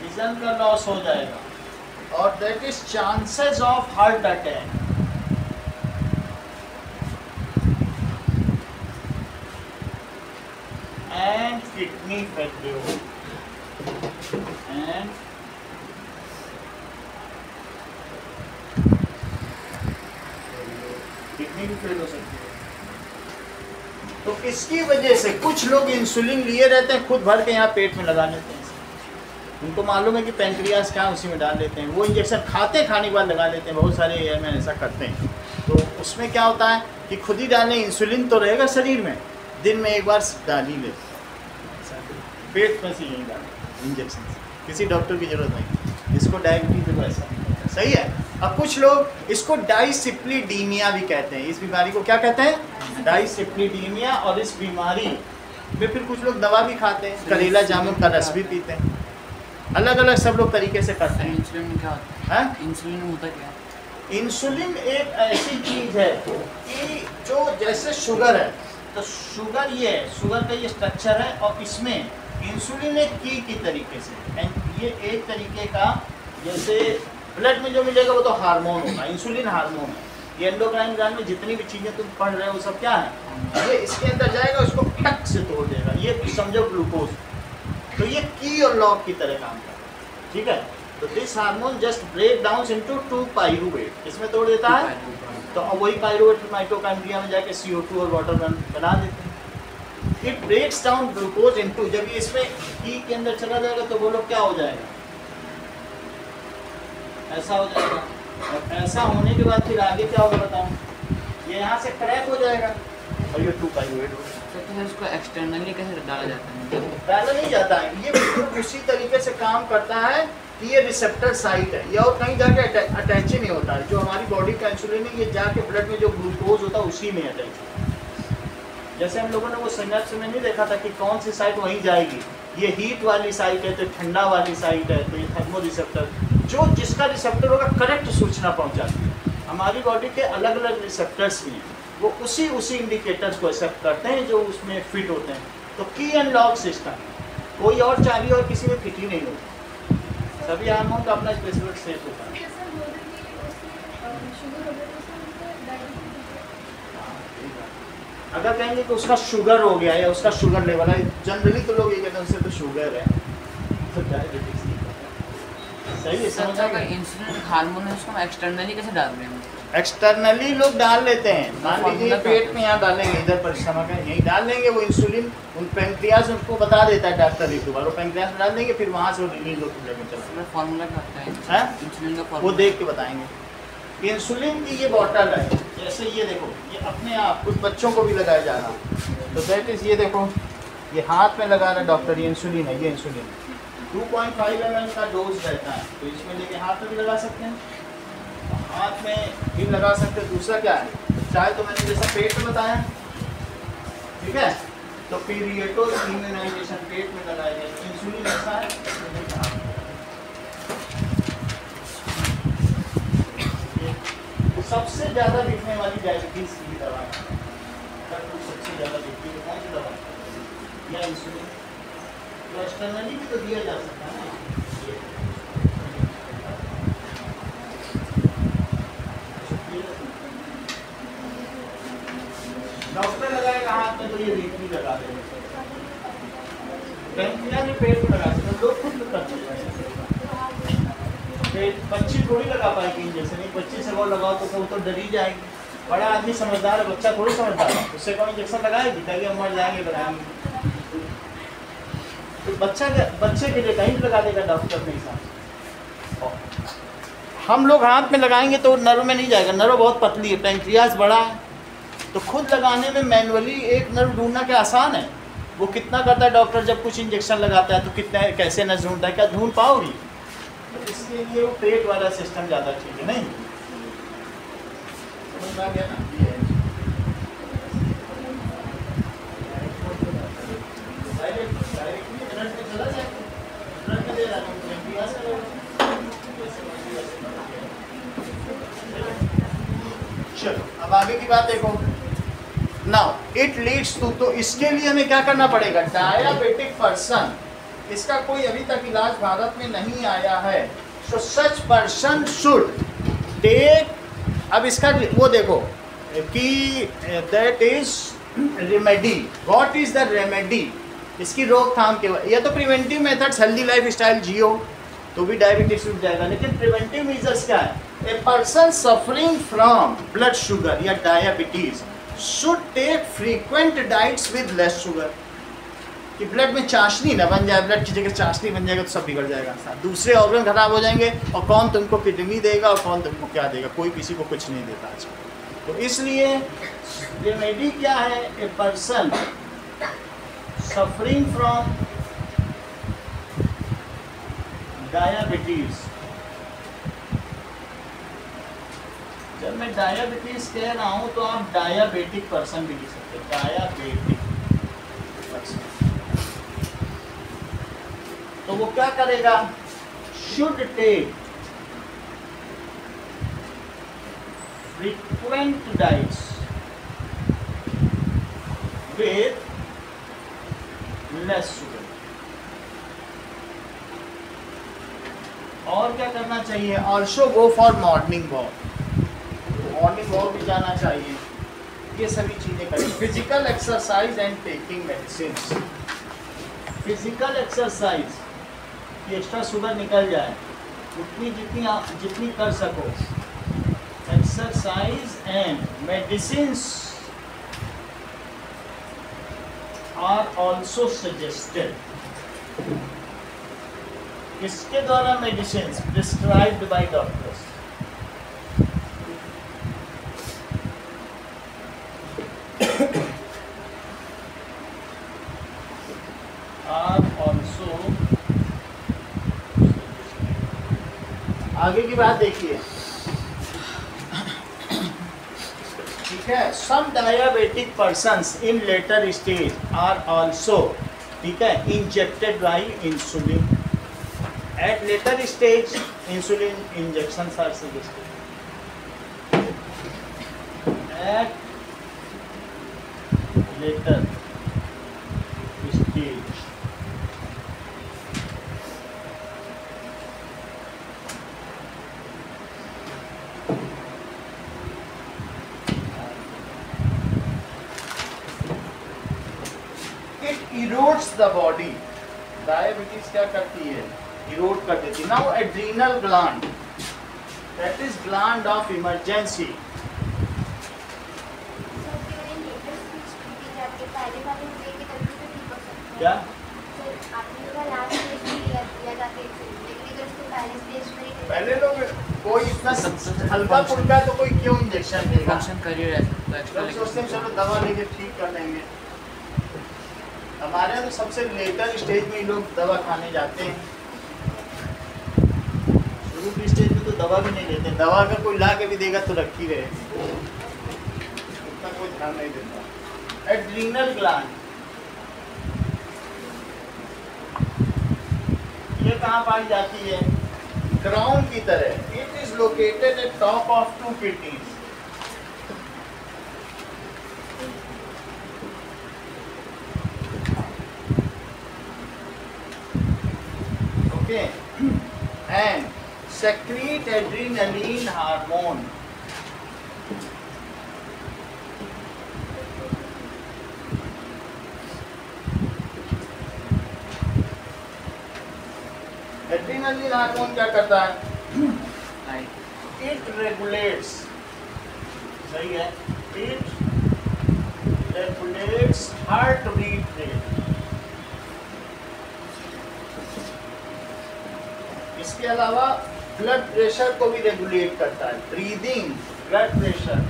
विजन का लॉस हो जाएगा। और that is chances of heart attack. And kidney failure, and kidney भी फेल हो सकती है। तो इसकी वजह से कुछ लोग इंसुलिन लिए रहते हैं, खुद भर के यहाँ पेट में लगा लेते हैं। उनको मालूम है कि पेंक्रियास क्या, उसी में डाल लेते हैं। वो इंजेक्शन खाने के बाद लगा लेते हैं, बहुत सारे एयरमैन ऐसा करते हैं। तो उसमें क्या होता है कि खुद ही डालने, इंसुलिन तो रहेगा शरीर में, दिन में एक बार डाल ही लेते, पेट में से यही डाल इंजेक्शन, किसी डॉक्टर की जरूरत नहीं। इसको डायबिटीज ऐसा सही है। अब कुछ लोग इसको डाइसिप्लिडीमिया भी कहते हैं। इस बीमारी को क्या कहते हैं? डाइसिप्लिडीमिया। और इस बीमारी में फिर कुछ लोग दवा भी खाते हैं, करेला जामुन का रस भी पीते हैं, अलग अलग सब लोग तरीके से करते हैं। इंसुलिन क्या होता है? इंसुलिन होता क्या? इंसुलिन एक ऐसी चीज है कि जो जैसे शुगर है, तो शुगर ये है, शुगर का ये स्ट्रक्चर है, और इसमें इंसुलिन एक की तरीके से, ये एक तरीके का, जैसे ब्लड में जो मिलेगा वो तो हार्मोन होगा, इंसुलिन हार्मोन है। ये एंडोक्राइन ग्लैंड में जितनी भी चीज़ें तुम पढ़ रहे हो सब क्या है, ये इसके अंदर जाएगा, उसको टक से तोड़ देगा। ये समझो ग्लूकोज, तो ये की और लॉक की तरह काम करता है, ठीक है। तो this hormone just break down into 2 pyruvate, इसमें तोड़ देता है। तो अब वही पाइरूवेट माइटोकॉन्ड्रिया में जाके CO2 और वाटर बना देते हैं। It breaks down glucose into, जब ये इसमें की के अंदर चला जाएगा तो बोलो क्या हो जाएगा, ऐसा हो जाएगा। और ऐसा होने के बाद फिर आगे क्या होगा बताऊं, ये यहाँ से क्रैक हो जाएगा और ये 2 पाइरूवेट हो जाएगा। तो इसको एक्सटर्नली कैसे डाला जाता है? डाला नहीं जाता है, ये बिल्कुल उसी तरीके से काम करता है कि ये रिसेप्टर साइट है, ये और कहीं जाके अटैच ही नहीं होता है। जो हमारी बॉडी का इंसुलिन है, ये जाके ब्लड में जो ग्लूकोज होता है उसी में अटैच होता है। जैसे हम लोगों ने वो सिनेप्स में नहीं देखा था कि कौन सी साइट वहीं जाएगी, ये हीट वाली साइट है, तो ठंडा वाली साइट है, तो ये थर्मो रिसेप्टर, जो जिसका रिसेप्टर होगा करेक्ट सूचना पहुंचाती है। हमारी बॉडी के अलग अलग रिसेप्टर्स भी हैं, वो उसी इंडिकेटर्स को एक्सेप्ट करते हैं जो उसमें फिट होते हैं। तो की एंड लॉक सिस्टम, कोई और चाबी और किसी में फिट ही नहीं होती, सभी हार्मोन का अपना स्पेसिफिक सेट होता है। अगर कहेंगे कि उसका शुगर हो गया या उसका शुगर लेवल है, जनरली तो लोग ये कहते हैं उससे तो शुगर है, तो डायबिटीज सही है। समझ अगर इंसुलिन हार्मोन है उसको हम एक्सटर्नली कैसे डाल रहे हैं? एक्सटर्नली लोग डाल लेते हैं, मान लीजिए पेट में यहाँ डालेंगे, इधर परिश्रम है यहीं डाल देंगे, वो इंसुलिन उन पेंक्रियास उनको बता देता है डॉक्टर, एक बार वो पेंक्रियास में डाल देंगे, फिर वहाँ से वो रिलीज होकर ब्लड में चला। फार्मूला क्या होता है इंसुलिन का? वो देख के बताएंगे। इंसुलिन की ये बॉटल है, जैसे ये देखो, ये अपने आप कुछ बच्चों को भी लगाया जा रहा, तो दैट इज, ये देखो ये हाथ में लगा रहा है डॉक्टर, ये इंसुलिन है, ये इंसुलिन 2.5 ml का डोज रहता है, तो इसमें लेके हाथ में भी लगा सकते हैं, हाथ में भी लगा सकते हैं। दूसरा क्या है, चाहे तो मैंने जैसा पेट में बताया, ठीक है, तो पीरियडो इम्यूनाइजेशन पेट में लगाया जाए, इंसुलिन ऐसा है। सबसे ज़्यादा दिखने वाली डायबिटीज की दवा है, सबसे ज़्यादा दिखती है कौन सी दवा, या इंसुलिन। तो एक्सटर्नली भी तो दिया जा सकता है ना, डॉक्टर लगाएगा हाथ में तो ये वीकली लगा देगा, पेंक्रियास भी पेट में लगा सकते, लोग खुद करते हैं। बच्ची थोड़ी लगा पाएगी इंजेक्शन, एक बच्ची से वो लगाओ तो वो तो डर ही जाएगी। बड़ा आदमी समझदार है, बच्चा थोड़ी समझदार है, उससे कौन इंजेक्शन लगाएगी, कहेगी हम मर जाएंगे, लगाएंगे। तो बच्चे के लिए कहीं लगा देगा डॉक्टर के हिसाब से। हम लोग हाथ में लगाएंगे तो नर्व में नहीं जाएगा, नर्व बहुत पतली है, पैंक्रियाज बड़ा है, तो खुद लगाने में मैनुअली एक नर्व ढूंढना क्या आसान है? वो कितना करता है डॉक्टर जब कुछ इंजेक्शन लगाता है तो कितना कैसे नर्व ढूंढता है, क्या ढूंढ पाओगी? तो इसके लिए वो पेट वाला सिस्टम ज़्यादा ठीक है, नहीं समझ में आ गया ना? चलो अब आगे की बात देखो। नाउ इट लीड्स टू, तो इसके लिए हमें क्या करना पड़ेगा? डायबिटिक पर्सन, इसका कोई अभी तक इलाज भारत में नहीं आया है, so such person should take, अब इसका वो देखो कि that is remedy, what is the remedy, इसकी रोकथाम के, या तो preventive methods, healthy lifestyle जियो तो भी डायबिटीज रुक जाएगा, लेकिन प्रिवेंटिव मेजर्स क्या है? A person suffering from blood sugar या diabetes should take frequent diets with less sugar, कि ब्लड में चाशनी ना बन जाए, ब्लड की जगह चाशनी बन जाएगा तो सब बिगड़ जाएगा, दूसरे ऑर्गन खराब हो जाएंगे, और कौन तुमको किडनी देगा और कौन तुमको क्या देगा, कोई किसी को कुछ नहीं देता आजकल। तो इसलिए रेमेडी क्या है? A person suffering from diabetes, जब मैं डायबिटीज कह रहा हूं तो आप डायबिटिक पर्सन भी लिख सकते हैं, डायबिटिक पर्सन। तो वो क्या करेगा? Should take frequent diets with less sugar. और क्या करना चाहिए? Also go for morning walk, morning walk भी जाना चाहिए, ये सभी चीज़ें करें। Physical exercise and taking medicine, physical exercise कि एक्स्ट्रा शुगर निकल जाए, उतनी जितनी कर सको, exercise and medicine are also suggested, किसके द्वारा? Medicine prescribed by doctors. आगे की बात देखिए, ठीक है। Some diabetic persons in later stage are also, ठीक है, injected by insulin. At later stage insulin injections are suggested. At later stage erodes the body, diabetes क्या करती है? इरोड कर देती है। Now adrenal gland, that is gland of emergency. क्या पहले लोग कोई इतना हल्का फुल्का तो कोई क्यों इंजेक्शन देगा? सोचते हैं चलो दवा लेके ठीक कर लेंगे। हमारे यहाँ तो सबसे लेटर स्टेज में ही लोग दवा खाने जाते हैं, शुरू की स्टेज में तो दवा भी नहीं लेते। दवा अगर कोई ला के भी देगा तो रखी रहेगी, उतना कोई ध्यान नहीं देता। एड्रीनल ग्लैंड ये कहाँ पाई जाती है? क्राउन की तरह। It is located at top of 2 kidneys. Okay, and secrete adrenaline hormone. Adrenaline hormone क्या करता है? इट रेगुलेट्स, सही है, it regulates heartbeat rate. इसके अलावा ब्लड प्रेशर को भी रेगुलेट करता है, ब्रीदिंग, ब्लड प्रेशर।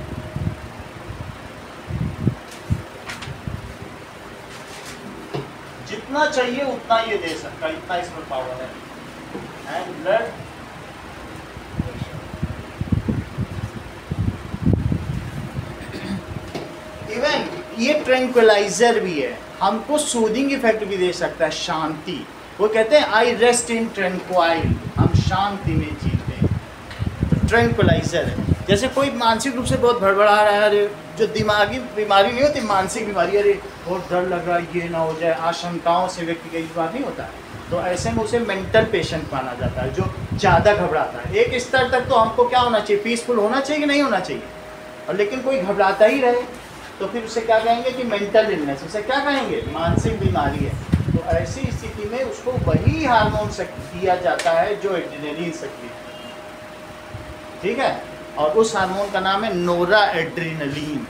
जितना चाहिए उतना ये दे सकता है, इतना इसमें पावर है। एंड ब्लड इवन ये ट्रैंक्विलाइजर भी है, हमको सूदिंग इफेक्ट भी दे सकता है, शांति। वो कहते हैं आई रेस्ट इन ट्रैंक्वाइल, हम शांति में जीते हैं। ट्रैंक्विलाइजर है। जैसे कोई मानसिक रूप से बहुत भड़बड़ा रहा है, अरे जो दिमागी बीमारी नहीं होती, मानसिक बीमारी, अरे बहुत डर लग रहा है ये ना हो जाए, आशंकाओं से व्यक्ति कई बार नहीं होता है, तो ऐसे में उसे मेंटल पेशेंट माना जाता है, जो ज़्यादा घबराता है। एक स्तर तक तो हमको क्या होना चाहिए, पीसफुल होना चाहिए कि नहीं होना चाहिए, और लेकिन कोई घबराता ही रहे तो फिर उसे क्या कहेंगे कि मेंटल इलनेस, उसे क्या कहेंगे, मानसिक बीमारी है। तो ऐसी स्थिति में उसको वही हार्मोन दिया जाता है जो एड्रेनलिन सक्रिय, ठीक है, और उस हार्मोन का नाम है नोरा एड्रेनलिन,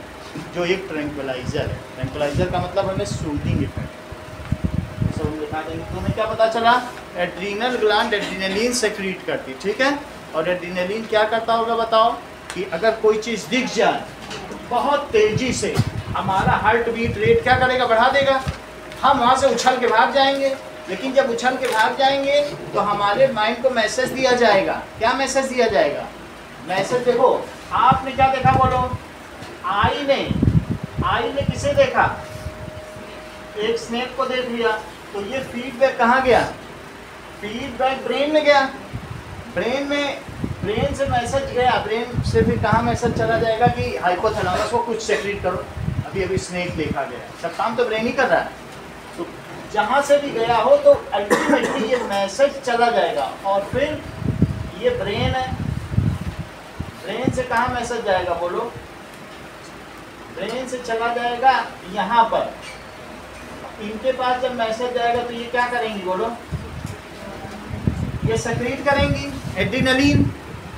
जो एक ट्रैंक्विलाइजर है। ट्रैंक्विलाइजर का मतलब हमें सूदिंग इफेक्ट, तो हम दिखा देंगे। तुम्हें क्या पता चला, एड्रीनल ग्लैंड एड्रेनलिन सेक्रीट करती, ठीक है। और एड्रेनलिन क्या करता होगा बताओ, कि अगर कोई चीज़ दिख जाए बहुत तेजी से, हमारा हार्ट बीट रेट क्या करेगा, बढ़ा देगा, हम वहाँ से उछल के भाग जाएंगे। लेकिन जब उछल के भाग जाएंगे तो हमारे माइंड को मैसेज दिया जाएगा, क्या मैसेज दिया जाएगा, मैसेज देखो, आपने क्या देखा बोलो, आई ने किसे देखा, एक स्नेक को देख लिया, तो ये फीडबैक कहाँ गया, फीडबैक ब्रेन में गया, ब्रेन से मैसेज गया, ब्रेन से फिर कहाँ मैसेज चला जाएगा कि हाइपोथैलेमस को कुछ सेक्रेट करो, अभी स्नेक देखा गया, सब काम तो ब्रेन ही कर रहा है। तो जहाँ से भी गया हो तो अल्टीमेटली ये मैसेज चला जाएगा, और फिर ये ब्रेन है, ब्रेन से कहाँ मैसेज जाएगा बोलो, ब्रेन से चला जाएगा यहाँ पर, इनके पास जब मैसेज जाएगा तो ये क्या करेंगी बोलो, ये सेक्रेट करेंगी एड्रेनलिन।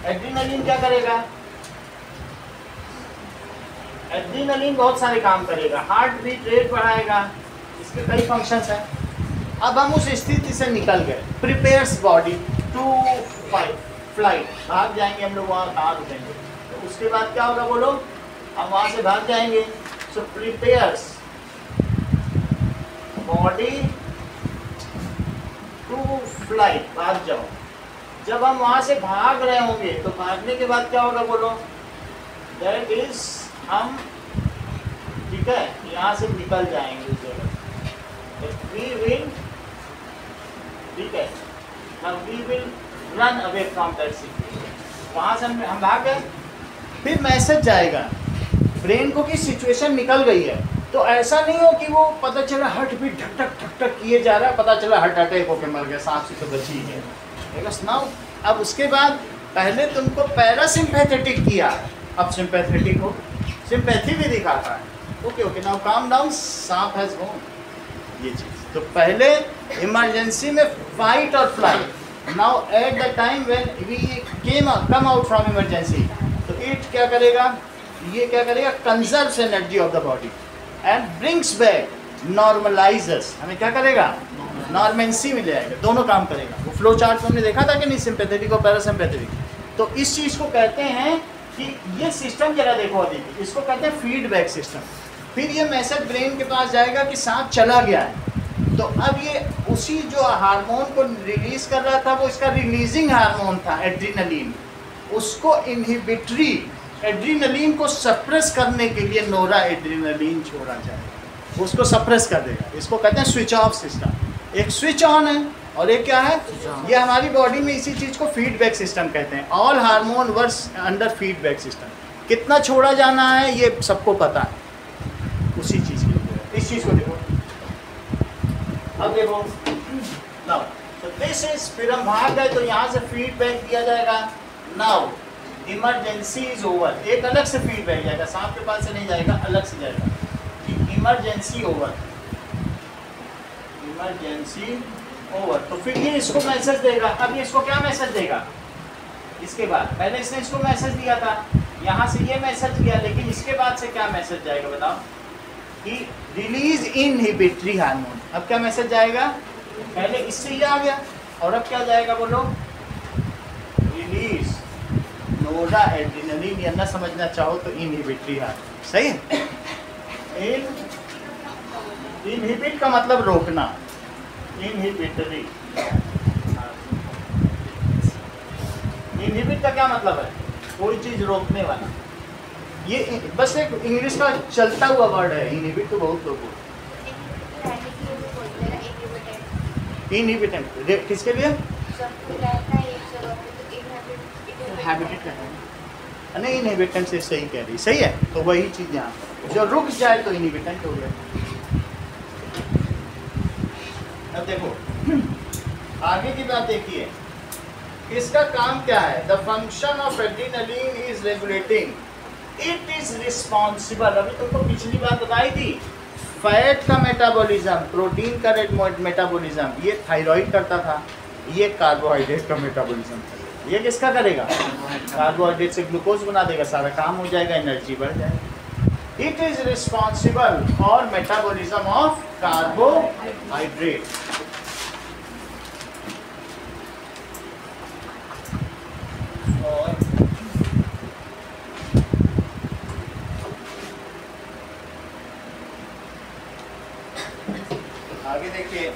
एड्रेनलिन क्या करेगा, एड्रेनलिन बहुत सारे काम करेगा, हार्ट बीट रेट बढ़ाएगा, इसके कई फंक्शंस हैं। अब हम उस स्थिति से निकल गए, प्रिपेयर्स बॉडी टू फ्लाइट, भाग जाएंगे हम लोग, वहाँ कहाँ रुकेंगे, तो उसके बाद क्या होगा बोलो, हम वहाँ से भाग जाएंगे। सो प्रिपेयर्स बॉडी टू फ्लाइट, भाग जाओ। जब हम वहाँ से भाग रहे होंगे तो भागने के बाद क्या होगा बोलो, दैट इज हम, ठीक है, यहाँ से निकल जाएंगे उस जगह, वी विल, ठीक है, we will run away from that situation. वहाँ से हम भाग गए, फिर मैसेज जाएगा ब्रेन को कि सिचुएशन निकल गई है। तो ऐसा नहीं हो कि वो पता चला हार्ट बीट धक धक धक धक किए जा रहा है, पता चला हार्ट अटैक होकर मर गया, सांप से तो बची है, सुनाओ। अब उसके बाद पहले तुमको पैरासिम्पैथेटिक किया, अब सिंपैथेटिक हो, सिंपैथी भी दिखाता है, ओके नाउ काम डाउन, सांप हैज गॉन, ये चीज़। तो पहले इमरजेंसी में फाइट और flight, now at the time when we come out from emergency, तो इट क्या करेगा, ये क्या करेगा, conserves energy of the body and brings back, normalizers, हमें क्या करेगा, नॉर्मेंसी में ले आएगा, दोनों काम करेगा। वो फ्लो चार्ट हमने देखा था कि नहीं, सिंपैथेटिक और पैरासिम्पैथेटिक। तो इस चीज़ को कहते हैं कि ये सिस्टम जरा देखो, देखिए इसको कहते हैं फीडबैक सिस्टम। फिर ये मैसेज ब्रेन के पास जाएगा कि सांप चला गया है, तो अब ये उसी जो हार्मोन को रिलीज कर रहा था, वो इसका रिलीजिंग हार्मोन था एड्रेनलिन, उसको इनहिबिटरी, एड्रेनलिन को सप्रेस करने के लिए नोरा एड्रेनलिन छोड़ा जाएगा, उसको सप्रेस कर देगा। इसको कहते हैं स्विच ऑफ सिस्टम। एक स्विच ऑन है और एक क्या है, ये हमारी बॉडी में इसी चीज़ को फीडबैक सिस्टम कहते हैं। All hormone works under feedback system. कितना छोड़ा जाना है ये सबको पता है, उसी चीज़ के लिए। इस चीज़ को देखो, अब देखो नाउ, तो दिस इज, फिर हम भाग गए तो यहाँ से फीडबैक दिया जाएगा। नाउ इमरजेंसी इज ओवर, एक अलग से फीडबैक जाएगा, सांप के पास से नहीं जाएगा, अलग से जाएगा कि इमरजेंसी ओवर, इमरजेंसी ओवर। तो फिर ये इसको मैसेज देगा। अब ये इसको क्या मैसेज देगा, इसके बाद पहले इसने इसको मैसेज दिया था, यहाँ से ये मैसेज दिया, लेकिन इसके बाद से क्या मैसेज जाएगा बताओ, कि रिलीज इनहिबिटरी हार्मोन। अब क्या मैसेज जाएगा, पहले इससे ये आ गया और अब क्या जाएगा बोलो, रिलीज नोरा एड्रिनलिन, या न समझना चाहो तो इनहिबिटरी हार्मोन। सही है। इनहिबिट का मतलब रोकना, इनहिबिटरी। इनहिबिट का क्या मतलब है? कोई चीज रोकने वाला। ये बस एक इंग्लिश का चलता हुआ वर्ड है इनहिबिट, तो बहुत लोग इनहिबिटेंट किसके लिए? हैबिटेट करना है। नहीं, इनहिबिटेंट से सही कह रही, सही है। तो वही चीज यहाँ जो रुक जाए तो इनहिबिटेंट हो गया। अब देखो आगे की बात देखिए, इसका काम क्या है? The function of adrenaline is regulating, it is responsible. अभी तुमको पिछली बात बताई थी, फैट का मेटाबॉलिज्म, प्रोटीन का मेटाबॉलिज्म ये थायराइड करता था, ये कार्बोहाइड्रेट का मेटाबॉलिज्म था। ये किसका करेगा? कार्बोहाइड्रेट से ग्लूकोज बना देगा, सारा काम हो जाएगा, एनर्जी बढ़ जाएगी। It is responsible for metabolism of carbohydrate. और आगे देखिए,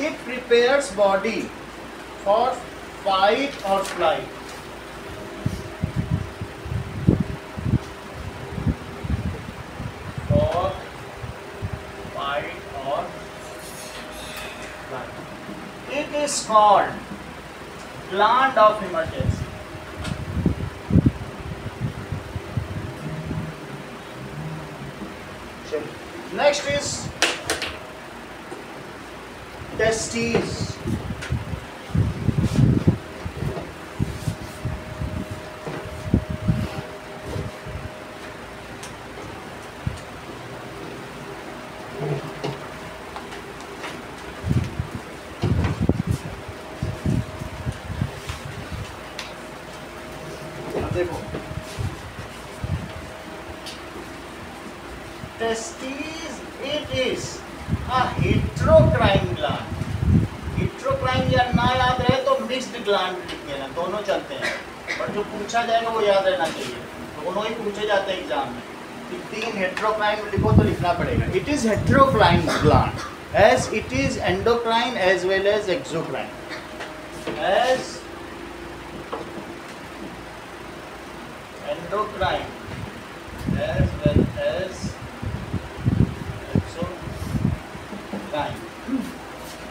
it prepares body for fight or flight. For fight or flight. It is called gland of emergency. Next is testes. देखो testes, it is a heterocrine gland. हिट्रोक्राइन या ना याद रहे तो mixed gland लिख देना, दोनों चलते हैं, पर जो पूछा जाएगा वो याद रहना चाहिए, दोनों ही पूछे जाते हैं एग्जाम में। 3 हेट्रोक्राइन लिखो तो लिखना पड़ेगा। It is heterocrine gland as it is endocrine as well as exocrine, as endocrine as well as exocrine.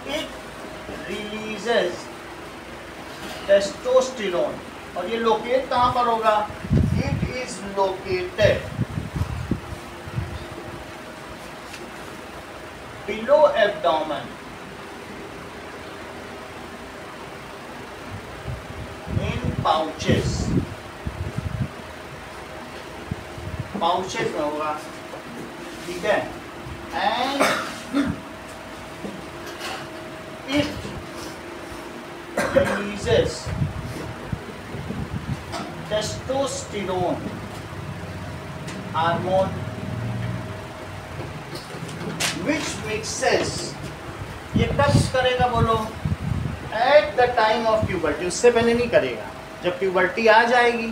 It releases testosterone, और ये लोकेट कहाँ पर होगा? It is located below abdomen in pouches, pouches में होगा, ठीक है। And it releases testosterone hormone which mixes, ये कब करेगा बोलो? Eight the time of puberty, उससे पहले नहीं करेगा। जब प्यूबर्टी आ जाएगी,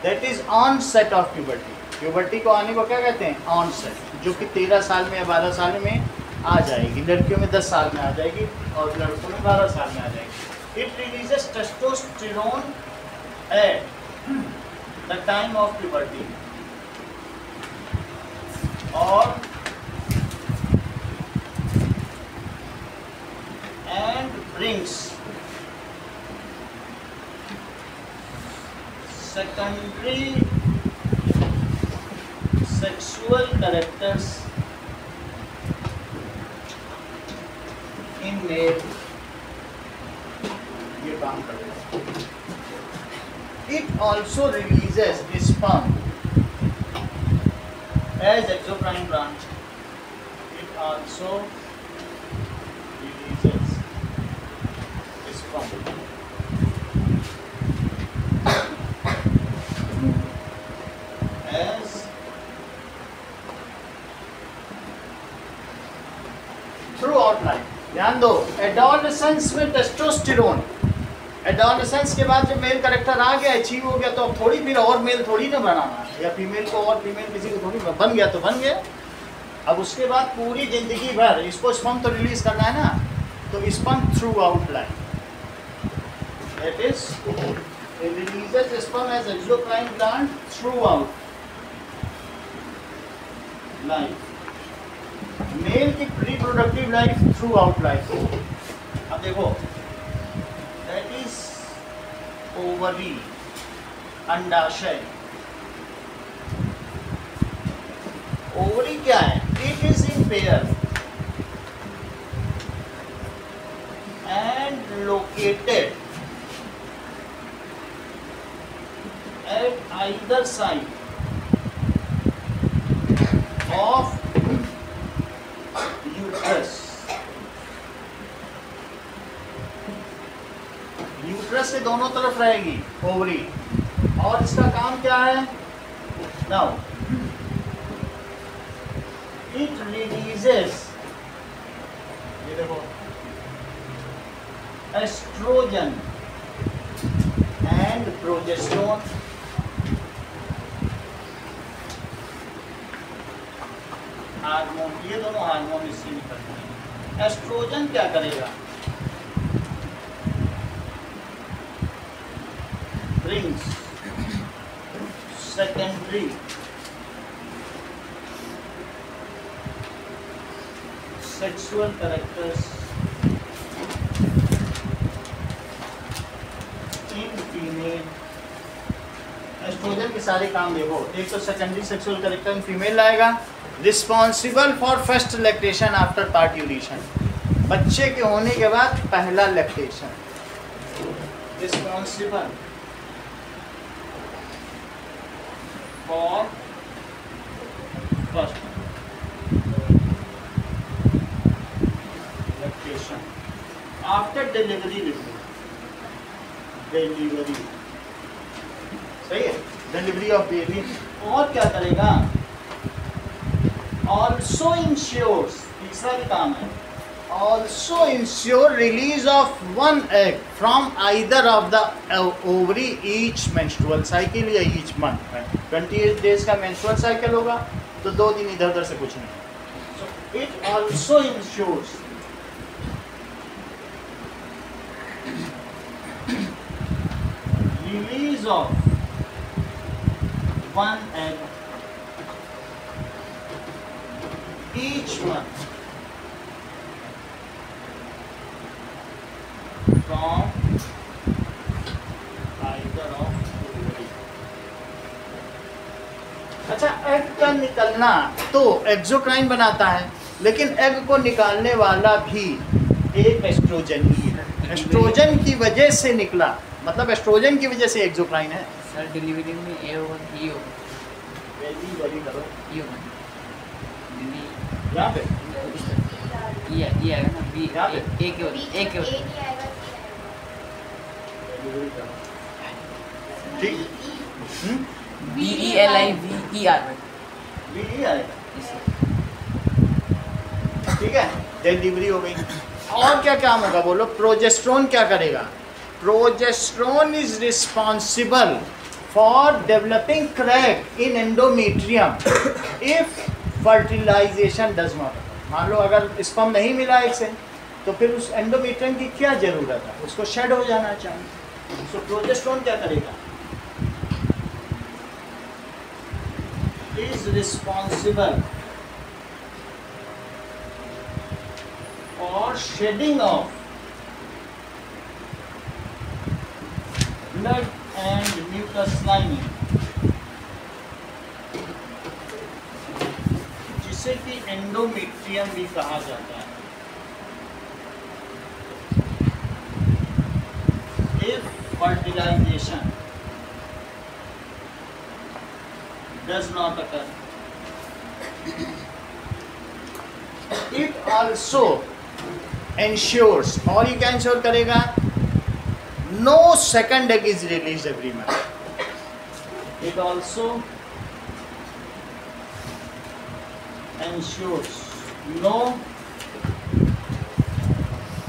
that is on set of puberty. Puberty को आने को क्या कहते हैं? ऑन सेट, जो कि 13 साल में या 12 साल में आ जाएगी। लड़कियों में 10 साल में आ जाएगी और लड़कों में 12 साल में आ जाएगी। It releases testosterone at the time of puberty और and brings secondary sexual characters in male. ये काम करेगा। It also releases sperm as exocrine branch. It also releases sperm adolescence में टेस्टोस्टेरोन, एडोलेसेंस के बाद जब मेल कैरेक्टर आ गया, achieve हो गया, तो अब थोड़ी फिर और मेल थोड़ी ना बनाना है, या फीमेल को और फीमेल किसी को थोड़ी, बन गया तो बन गया। अब उसके बाद पूरी जिंदगी भर इसको स्पर्म तो रिलीज करना है ना, तो sperm throughout life, that is releases sperm as exocrine gland throughout life. Male की reproductive life throughout life. अब देखो, दैट इज ओवरी, अंडाशय। ओवरी क्या है? It is in pair and located at either side of uterus. Uterus के दोनों तरफ रहेगी ओवरी, और इसका काम क्या है? नाउ इट रिलीजेस, ये देखो, एस्ट्रोजन एंड प्रोजेस्टेरोन। हार्मोन, ये दोनों हार्मोन इससे निकलते हैं। एस्ट्रोजन क्या करेगा? Brings secondary sexual characters in female. Estrogen के सारे काम देखो, एक तो secondary sexual character in female लाएगा, responsible for first lactation after parturition, बच्चे के होने के बाद पहला lactation, responsible for first lactation after delivery. Delivery सही है, डिलीवरी ऑफ बेबी। और क्या करेगा? ऑल्सो इंश्योर्स, तीसरा भी काम है, also ensure release of one egg from either of the ovary each menstrual cycle या ईच मंथ। 28 डेज का मेंस्ट्रुअल साइकिल होगा, तो 2 दिन इधर उधर से कुछ नहीं। So it also ensures release of one egg each month from either of ovary। अच्छा, एग का निकलना तो एक्सोक्राइन बनाता है, लेकिन एग को निकालने वाला भी एक एस्ट्रोजन ही है। एस्ट्रोजन की वजह से निकला, मतलब एस्ट्रोजन की वजह से एक्सोक्राइन है। सर डिलीवरी में ए होगा, ई होगा, वेरी करो, ई होगा, यहाँ पे ये आएगा ना, बी यहाँ पे ए के होता, ए के होता, ठीक, B E L I V E R, भी आएगा, ठीक है। डिलीवरी हो गई। और क्या काम होगा बोलो? प्रोजेस्टेरोन क्या करेगा? Progesterone is responsible for developing crack in endometrium if fertilisation does not. मान लो अगर स्पर्म नहीं मिला एक से, तो फिर उस एंडोमेट्रियम की क्या जरूरत है? उसको शेड हो जाना चाहिए। सो प्रोजेस्टेरोन क्या करेगा? Is responsible for shedding of blood and mucus lining, जिसे कि एंडोमेट्रियम भी कहा जाता है। If fertilisation does not occur, it also ensures, और ये क्या इंश्योर करेगा? no second egg is released every month. It also ensures no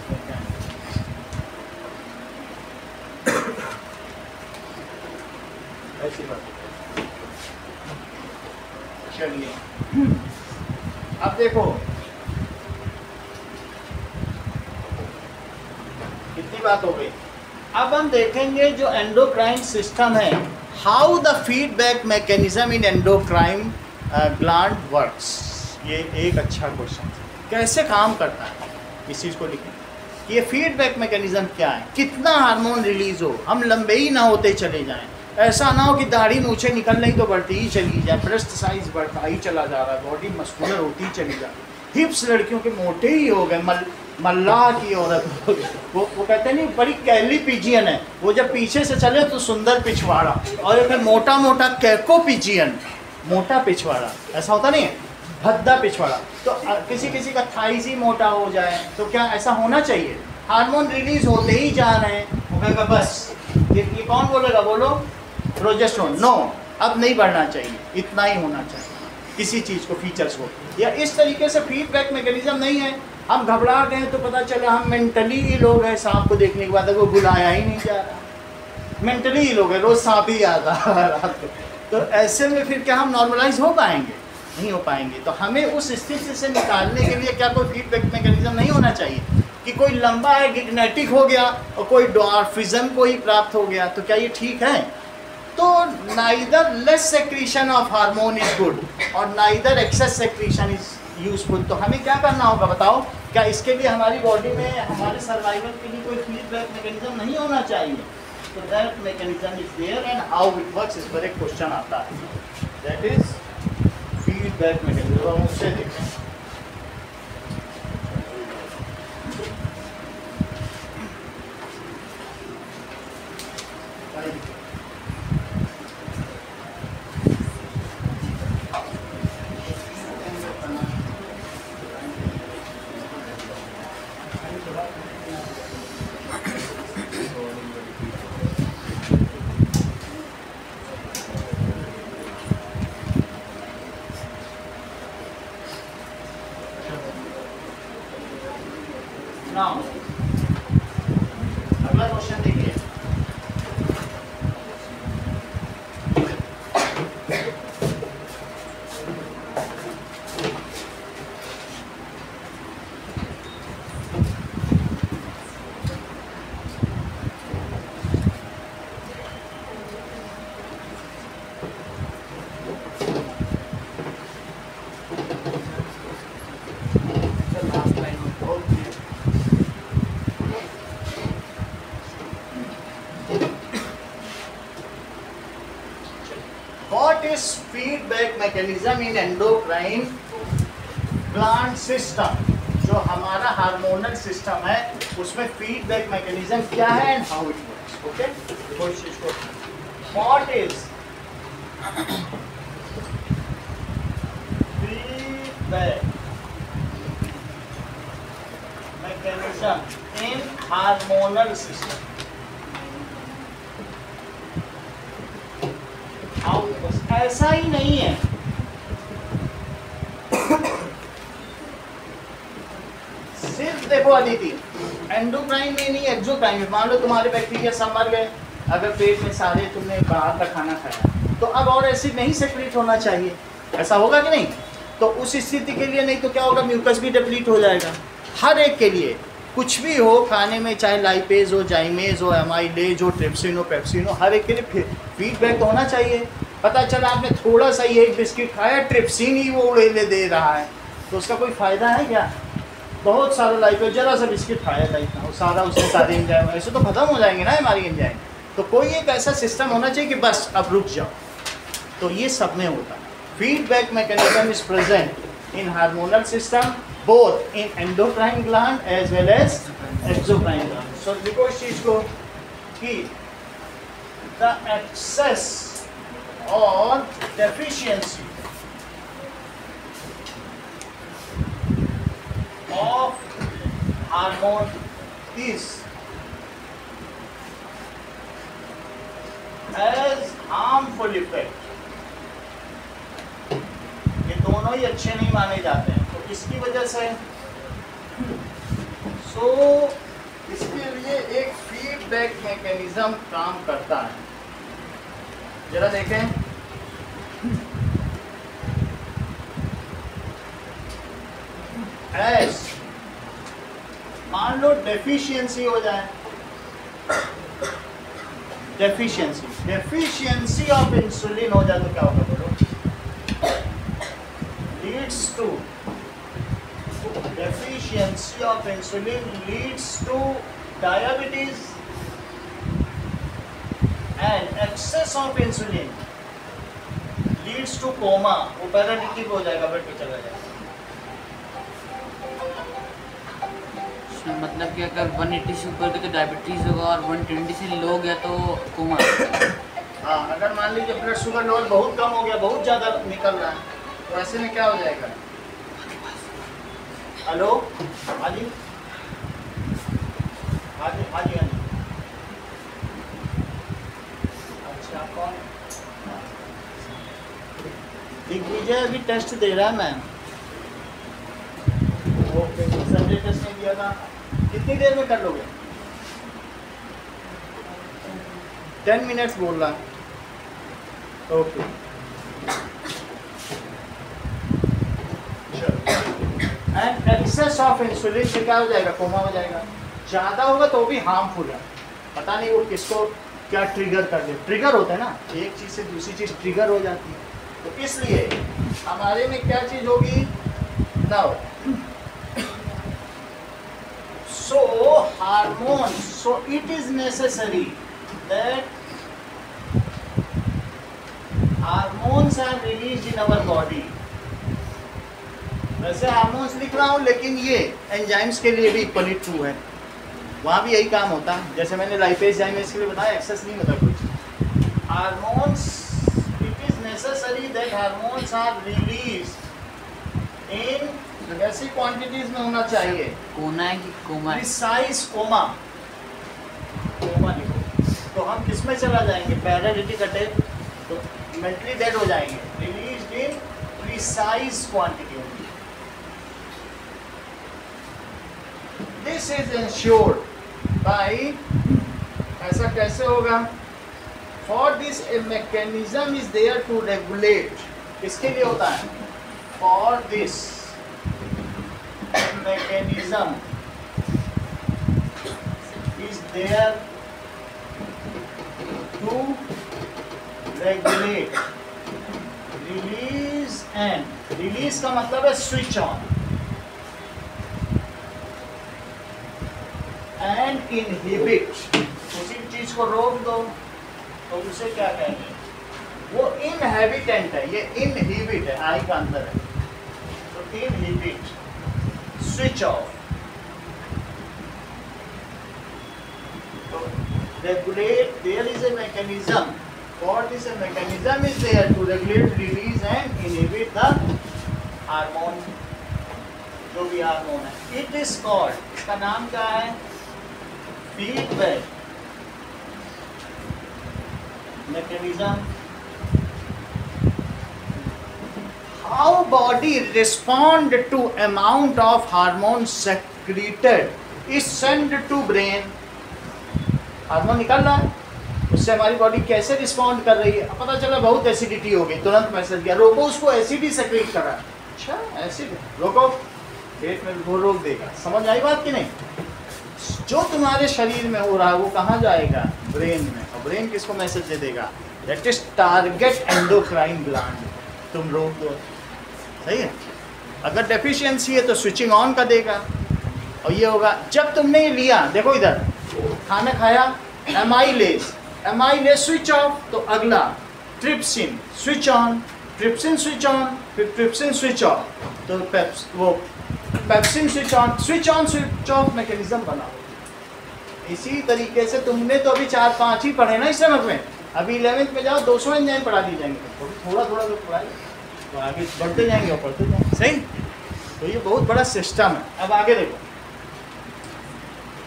second ऐसी बात। चलिए अब देखो कितनी बात हो गई। अब हम देखेंगे जो एंडोक्राइन सिस्टम है, how the feedback mechanism in endocrine gland works. ये एक अच्छा क्वेश्चन, कैसे काम करता है, इस चीज़ को लिखें। ये फीडबैक मैकेनिज्म क्या है, कितना हार्मोन रिलीज हो, हम लंबे ही ना होते चले जाएं, ऐसा ना हो कि दाढ़ी मूछें निकल रही तो बढ़ती ही चली जाए, ब्रेस्ट साइज बढ़ता ही चला जा रहा है, बॉडी मस्कुलर होती ही चली जा रही, हिप्स लड़कियों के मोटे ही हो गए, मल्लाह की औरत वो कहते नहीं बड़ी कैली पिजियन है, वो जब पीछे से चले तो सुंदर पिछवाड़ा, और फिर मोटा मोटा कैको पिजियन, मोटा पिछवाड़ा, ऐसा होता नहीं है, भद्दा पिछवाड़ा। तो किसी किसी का थाइस ही मोटा हो जाए तो क्या ऐसा होना चाहिए? हार्मोन रिलीज होते ही जा रहे हैं, वो कहेगा बस ये कौन बोलेगा, बोलो प्रोजेस्टेरोन, नो अब नहीं बढ़ना चाहिए, इतना ही होना चाहिए किसी चीज़ को, फीचर्स को। या इस तरीके से फीडबैक मैकेनिज्म नहीं है, हम घबरा गए तो पता चला हम मेंटली ही लोग हैं, सांप को देखने के बाद वो बुलाया ही नहीं जा रहा, मेंटली ही लोग हैं, रोज सांप ही आता रात को। तो ऐसे में फिर क्या हम नॉर्मलाइज हो पाएंगे? नहीं हो पाएंगे। तो हमें उस स्थिति से निकालने के लिए क्या कोई फीडबैक मैकेनिज्म नहीं होना चाहिए कि कोई लंबा है गिगनेटिक हो गया और कोई डॉर्फिज्म को ही प्राप्त हो गया, तो क्या ये ठीक है? तो neither less secretion of hormone is good और neither excess secretion is useful. तो हमें क्या करना होगा बताओ? क्या इसके लिए हमारी बॉडी में हमारे सर्वाइवल के लिए कोई फीडबैक मैकेनिज्म नहीं होना चाहिए? तो that mechanism is there and how it works, इस पर एक क्वेश्चन आता है, दैट इज फीडबैक मैकेनिज्म। हम उससे देखें। Now, अगला क्वेश्चन देखिए। What is feedback mechanism in endocrine gland system? जो हमारा हार्मोनल सिस्टम है उसमें फीडबैक मैकेनिज्म क्या है and how it works. Okay, what is feedback mechanism in hormonal system? ऐसा ही नहीं है, सिर्फ देखो अदिति, एंडोक्राइन में नहीं एक्सोक्राइन में। मान लो तुम्हारे बैक्टीरिया सब मर गए, अगर पेट में सारे तुमने बाहर का खाना खाया तो अब और एसिड नहीं सेक्रेट होना चाहिए, ऐसा होगा कि नहीं? तो उस स्थिति के लिए नहीं तो क्या होगा, म्यूकस भी डिप्लीट हो जाएगा। हर एक के लिए कुछ भी हो खाने में, चाहे लाइपेज हो, जाइमेज हो, एमाइलेज हो, ट्रिप्सिन हो, पेप्सिन हो, हर एक के लिए फीडबैक तो होना चाहिए। पता चला आपने थोड़ा सा ही एक बिस्किट खाया, ट्रिप्सिन ही वो उड़ेले दे रहा है, तो उसका कोई फ़ायदा है क्या? बहुत सारा लाइपेज, जरा सा बिस्किट खाया था इतना, वो सारा उसके सारे एंजाइम ऐसे तो खत्म हो जाएंगे ना हमारी एंजाइम। तो कोई एक ऐसा सिस्टम होना चाहिए कि बस अब रुक जाओ। तो ये सब में होता है। Feedback mechanism is present in hormonal system both in endocrine gland as well as exocrine gland. So लिखो इस चीज को कि the excess or deficiency of hormone is has harmful effect. ये दोनों ही अच्छे नहीं माने जाते हैं, तो इसकी वजह से इसके लिए एक फीडबैक मैकेनिज्म काम करता है। जरा देखें। एस मान लो डेफिशिएंसी हो जाए, डेफिशिएंसी ऑफ इंसुलिन हो जाए तो क्या होगा बोलो? Leads to deficiency of insulin leads to diabetes and excess of insulin leads to coma. वो पैरालिटिक हो जाएगा, बेड पे चला जाएगा। मतलब कि अगर 180 से ऊपर के तो डायबिटीज होगा और 120 से लो गया तो कोमा। हाँ, अगर मान लीजिए ब्लड शुगर लेवल बहुत कम हो गया, बहुत ज़्यादा निकल रहा है, तो ऐसे में क्या हो जाएगा? हेलो, हाँ जी, हाँ जी, हाँ जी, हाँ जी। अच्छा, कौन? दिग्विजय अभी टेस्ट दे रहा है मैम। ओके, संडे टेस्ट नहीं दिया था। कितनी देर में कर लोगे? 10 मिनट्स बोल रहा है। Okay, and excess of insulin से क्या हो जाएगा? कोमा हो जाएगा। ज़्यादा होगा तो भी हार्मफुल है, पता नहीं वो किसको क्या ट्रिगर कर दे। ट्रिगर होता है ना, एक चीज़ से दूसरी चीज़ ट्रिगर हो जाती है, तो इसलिए हमारे में क्या चीज़ होगी? Now so hormones, so it is necessary that hormones are released in our body। वैसे हार्मोन्स लिख रहा हूँ, लेकिन ये एंजाइम्स के लिए भी इक्वली ट्रू है। वहाँ भी यही काम होता है, जैसे मैंने लाइपेज एंजाइम्स के लिए बताया, एक्सेस नहीं होता कुछ। Hormones, it is necessary that hormones are released in ऐसी क्वांटिटीज में होना चाहिए। कोना है कि कोमा है? प्रिसाइज कोमा, कोमा लिखो तो हम किस में चला जाएंगे? पैरालिटिक अटैक, तो मेंटली डेड हो जाएंगे। Released in precise quantity. This is insured by, ऐसा कैसे होगा? For this a mechanism is there to regulate. किसके लिए होता है? For this mechanism is there to regulate release and release का मतलब है switch on and inhibit। उसी चीज को रोक दो तो उसे क्या कहेंगे? वो inhabitant है, ये inhibit है, आई का अंतर है। तो inhibit, switch off, so regulate, there is a mechanism, for this a mechanism is there to regulate, release and inhibit the hormone, जो भी हार्मोन है। it is called, इसका नाम क्या है? feedback mechanism। How body respond to amount of hormone secreted is sent to brain। Hormone निकल रहा है, उससे हमारी बॉडी कैसे रिस्पॉन्ड कर रही है? अब पता चला बहुत एसिडिटी हो गई, तुरंत मैसेज किया रोको उसको, एसिड ही सेक्रेट कर रहा है। अच्छा, एसिड रोको, पेट में वो रोक देगा। समझ आई बात कि नहीं? जो तुम्हारे शरीर में हो रहा है वो कहाँ जाएगा? ब्रेन में। और ब्रेन किसको मैसेज दे देगा? That is target endocrine gland, तुम रोक दो। सही है। अगर डेफिशिएंसी है तो स्विचिंग ऑन कर देगा। और ये होगा जब तुमने ये लिया, देखो इधर खाना खाया, एमाइलेज स्विच ऑफ, तो अगला trypsin switch on, trypsin switch on, फिर ट्रिप्सिन स्विच ऑफ, तो वो pepsin switch on switch off mechanism बना। इसी तरीके से तुमने तो अभी 4-5 ही पढ़े ना इस समझ में, अभी 11th में जाओ 200 एंजाइम पढ़ा दी जाएंगे, थोड़ा थोड़ा तो पढ़ाई, तो आगे बढ़ते जाएंगे और पढ़ते जाएंगे। सही, तो ये बहुत बड़ा सिस्टम है। अब आगे देखो,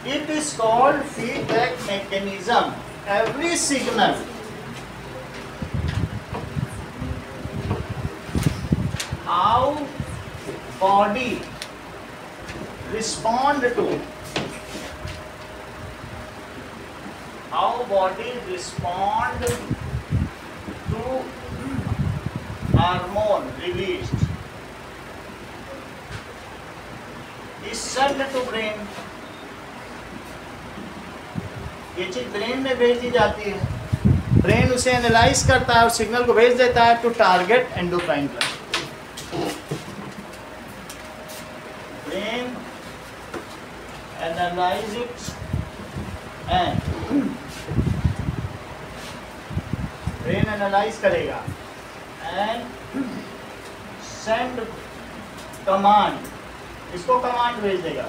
it is called feedback mechanism. Every signal how body respond to, how body respond hormone released is sent to brain. ये चीज ब्रेन में भेजी जाती है, ब्रेन उसे एनालाइज करता है और सिग्नल को भेज देता है to target endocrine gland. Brain analyse it and brain analyse करेगा एंड सेंड कमांड, इसको कमांड भेज देगा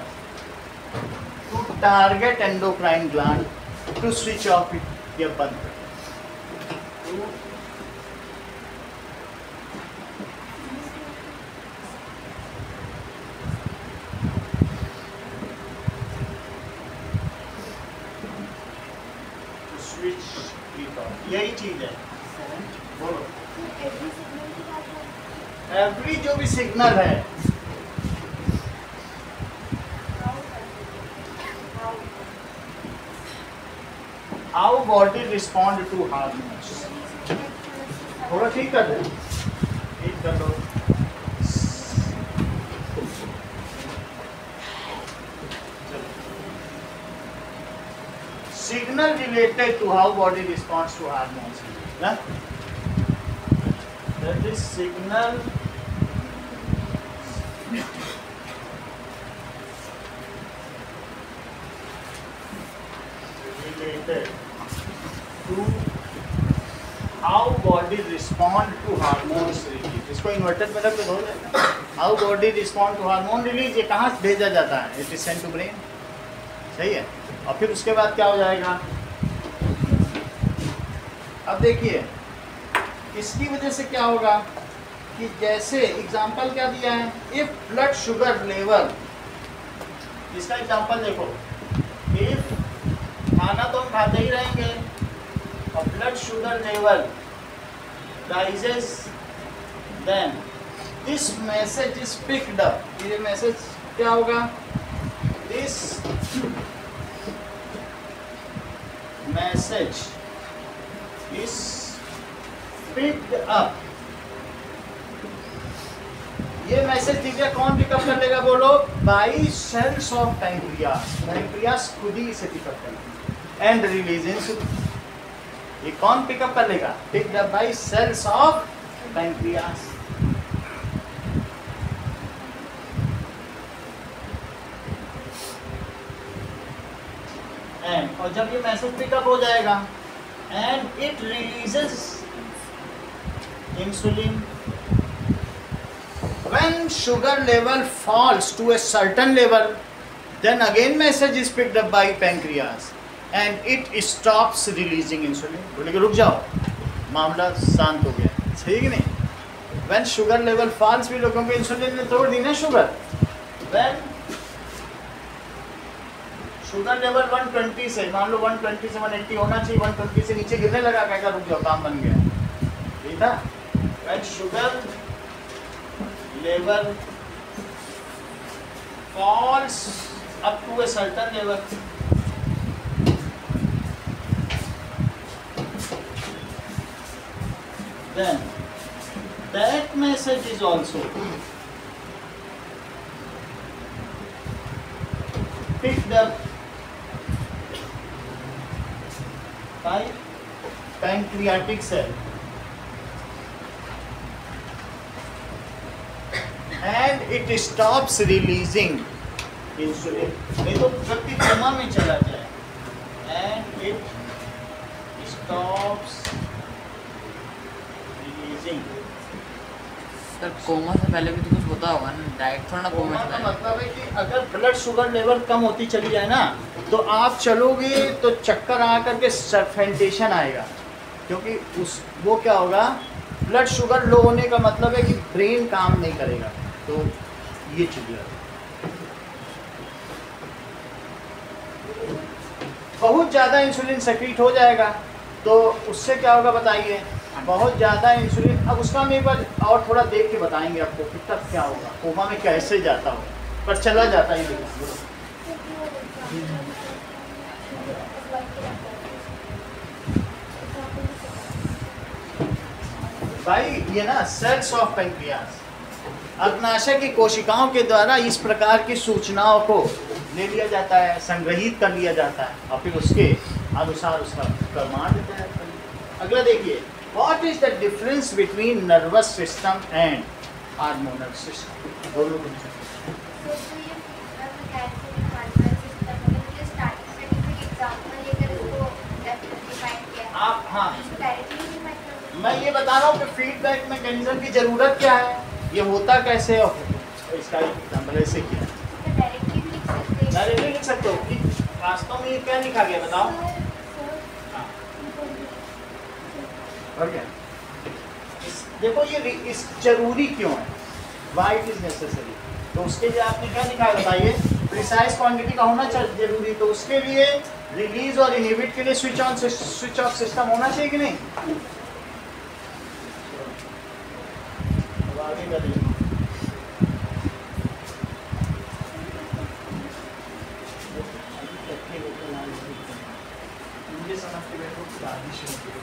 to target endocrine gland to switch off it, या बंद कर. स्विच यही चीज है. बोलो. एवरी जो भी सिग्नल है, how body respond to hormones. थोड़ा ठीक कर दो, ठीक कर दो. Signal related to how body responds to hormones. That is signal related to how body respond to hormones release. इसको इन्वर्टेड में रख दो, हो जाएगा. How body respond to hormone release, ये कहाँ भेजा जाता है? It is sent to brain. सही है. और फिर उसके बाद क्या हो जाएगा? अब देखिए इसकी वजह से क्या होगा कि जैसे एग्जाम्पल क्या दिया है, इफ ब्लड शुगर लेवल, इसका एग्जाम्पल देखो. इफ खाना तो हम खाते ही रहेंगे और blood sugar level rises, then this message is picked up. ये मैसेज क्या होगा? This message is picked up. ये मैसेज दीजिए कौन पिकअप कर लेगा? बोलो. By cells of pancreas. Pancreas खुद ही इसे पिकअप करेगा एंड रिलीज इंसुलिन. ये कौन पिकअप कर लेगा? Picked up by cells of pancreas. And और जब ये मैसेज पिकअप हो जाएगा and it releases insulin. When sugar level falls to a certain level, then again message is picked up by pancreas and it stops releasing insulin. बोले कि रुक जाओ, मामला शांत हो गया. सही कि नहीं? When sugar level falls, भी लोगों को इंसुलिन ने तोड़ दी ना शुगर. When शुगर लेवल 120 से, मान लो 120 से 180 होना चाहिए, 120 से नीचे गिरने लगा, क्या रुक जाओ, काम बन गया. ठीक था? When sugar level falls up to a certain level, then that message is also picked up by pancreatic cell and it stops releasing insulin. नहीं तो व्यक्ति कोमा में चला जाए. And it stops releasing. Sir coma से पहले भी तो कुछ होता होगा ना, डायरेक्ट थोड़ा ना कोमा से का पहले. मतलब है कि अगर ब्लड शुगर लेवल कम होती चली जाए ना, तो आप चलोगे तो चक्कर आ करके सर्फेंटेशन आएगा. क्योंकि वो क्या होगा, ब्लड शुगर लो होने का मतलब है कि ब्रेन काम नहीं करेगा. तो ये चीज़ें बहुत ज़्यादा इंसुलिन सेक्रीट हो जाएगा तो उससे क्या होगा बताइए. बहुत ज़्यादा इंसुलिन, अब उसका हम एक बार और थोड़ा देख के बताएंगे आपको कि तब क्या होगा, कोमा में कैसे जाता हो, पर चला जाता है. भाई ये ना सेल्स ऑफ पेंक्रियास अग्नाशय की कोशिकाओं के द्वारा इस प्रकार की सूचनाओं को ले लिया जाता है, संग्रहित कर लिया जाता है और फिर उसके अनुसार उसका प्रमाण देता है। अगला देखिए, what is the difference between nervous system and hormonal system? दोनों को आप, हाँ मैं ये बता रहा हूँ कि फीडबैक मैकेनिज्म की जरूरत क्या है, ये होता कैसे हो, इसका एग्जाम्पल ऐसे किया। डायरेक्टली लिख सकते हो कि वास्तव में ये क्या लिखा गया बताओ। हाँ। और क्या देखो ये इस जरूरी क्यों है, वाई इट इज नेसेसरी, तो उसके लिए आपने क्या लिखा है बताइए, प्रिसाइज क्वांटिटी का होना जरूरी, तो उसके लिए रिलीज और इनहिबिट के लिए switch on switch off system होना चाहिए कि नहीं। आगे करिए, मुझे समझ के बैठो आगे शुरू करो।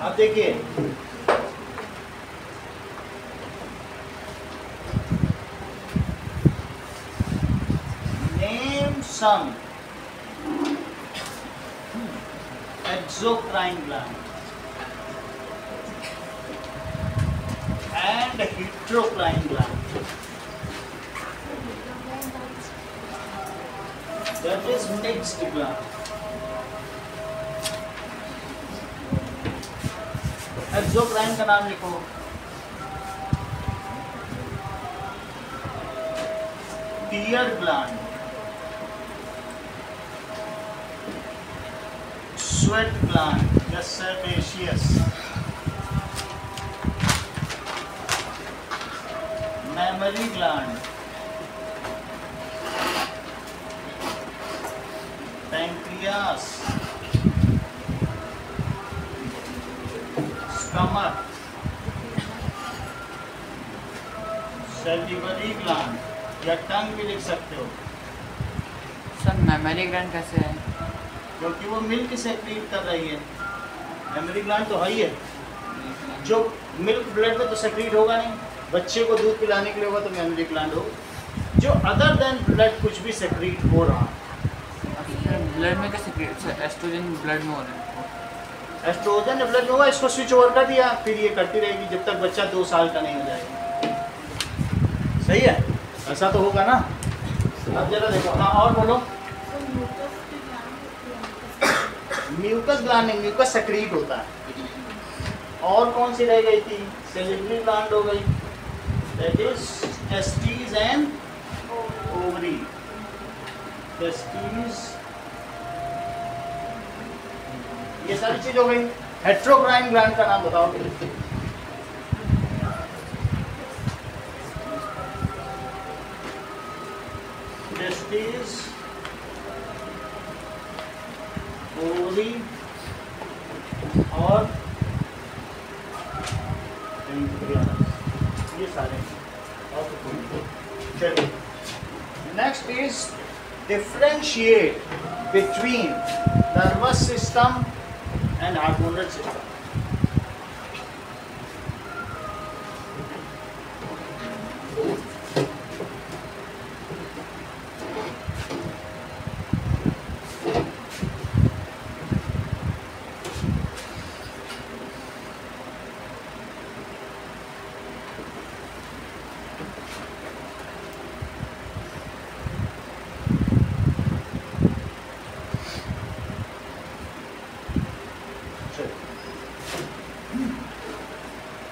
अब देखिए name some exocrine gland and heterocrine gland, that is mixed gland. Exocrine का नाम लिखो, पियर ग्लैंड, स्वेट ग्लैंड या sebaceous, mammary gland, pancreas, stomach, salivary gland या टंग भी लिख सकते हो। सर मेमरी ग्लैंड कैसे है? क्योंकि वो मिल्क सेक्रीट कर रही है, मेमरी ग्लैंड तो है ही है, जो मिल्क ब्लड में तो सेक्रीट होगा नहीं, बच्चे को दूध पिलाने के लिए होगा तो मेमरी ग्लैंड हो, जो अदर देन ब्लड कुछ भी सेक्रीट हो रहा है। ब्लड में क्या सेक्रेट, एस्ट्रोजन ब्लड में हो रहा है, एस्ट्रोजन ब्लड में होगा, इसको स्विच ओवर कर दिया, फिर ये करती रहेगी जब तक बच्चा 2 साल का नहीं हो जाएगा। सही है, ऐसा तो होगा ना। अब जरा देखो, हाँ और बोलो। म्यूकस ग्लैंड नहीं, म्यूकस सेक्रीट होता है। और कौन सी रह गई थी? सेलिब्री ग्लैंड हो गई, that is testis and ovary. Testis, ये सारी चीज हो गई। हेट्रोक्राइन ग्लैंड का नाम बताओ। टेस्टिस, ओवरी और पैंक्रियास, ये सारे। चलिए next is differentiate between nervous system and hormonal system.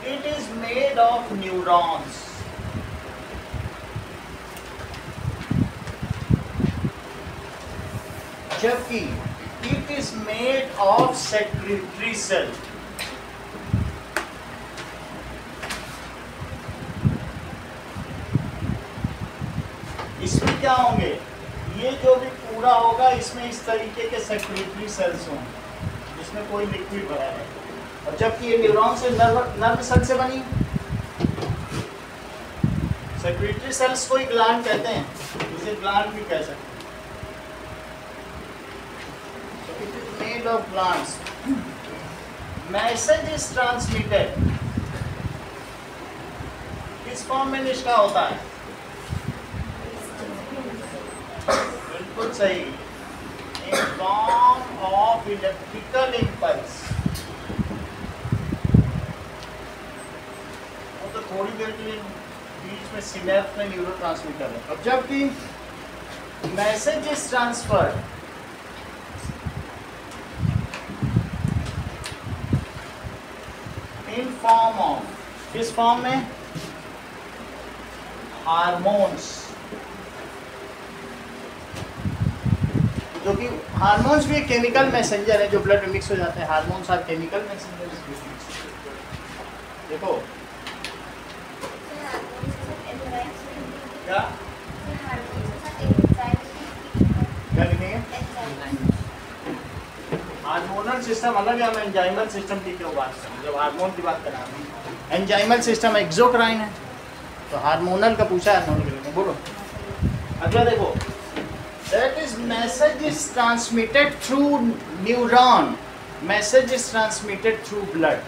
It is made of neurons. जबकि it is made of secretory cell. इसमें क्या होंगे, ये जो भी पूरा होगा इसमें इस तरीके के सेक्रेटरी सेल्स होंगे जिसमें कोई लिक्विड भरा है, और जबकि ये न्यूरॉन से नर्व सेल से बनी। सेक्रेटरी सेल्स को ही ग्लैंड कहते हैं, इसे ग्लैंड भी कह सकते हैं। It is made of glands. Message is transmitted, किस फॉर्म में इसका होता है? बिल्कुल सही, in form of electrical impulse. तो थोड़ी देर के लिए बीच में सिनेप्स में न्यूरोट्रांसमीटर है। अब जबकि message is transferred in form of, किस फॉर्म में? हार्मोन्स। जो कि हार्मोन्स भी एक केमिकल मैसेंजर है जो ब्लड में मिक्स हो जाते हैं। Hormones are chemical messenger. देखो क्या क्या लिखेंगे? हार्मोनल सिस्टम अलग है, हम एंजाइमल सिस्टम की क्यों बात करें जब हार्मोन की बात करें। एंजाइमल सिस्टम एक्सोक्राइन है, तो हार्मोनल का पूछा है, हार्मोनल बोलो। अगला देखो, that is message is transmitted through neuron, message is transmitted through blood.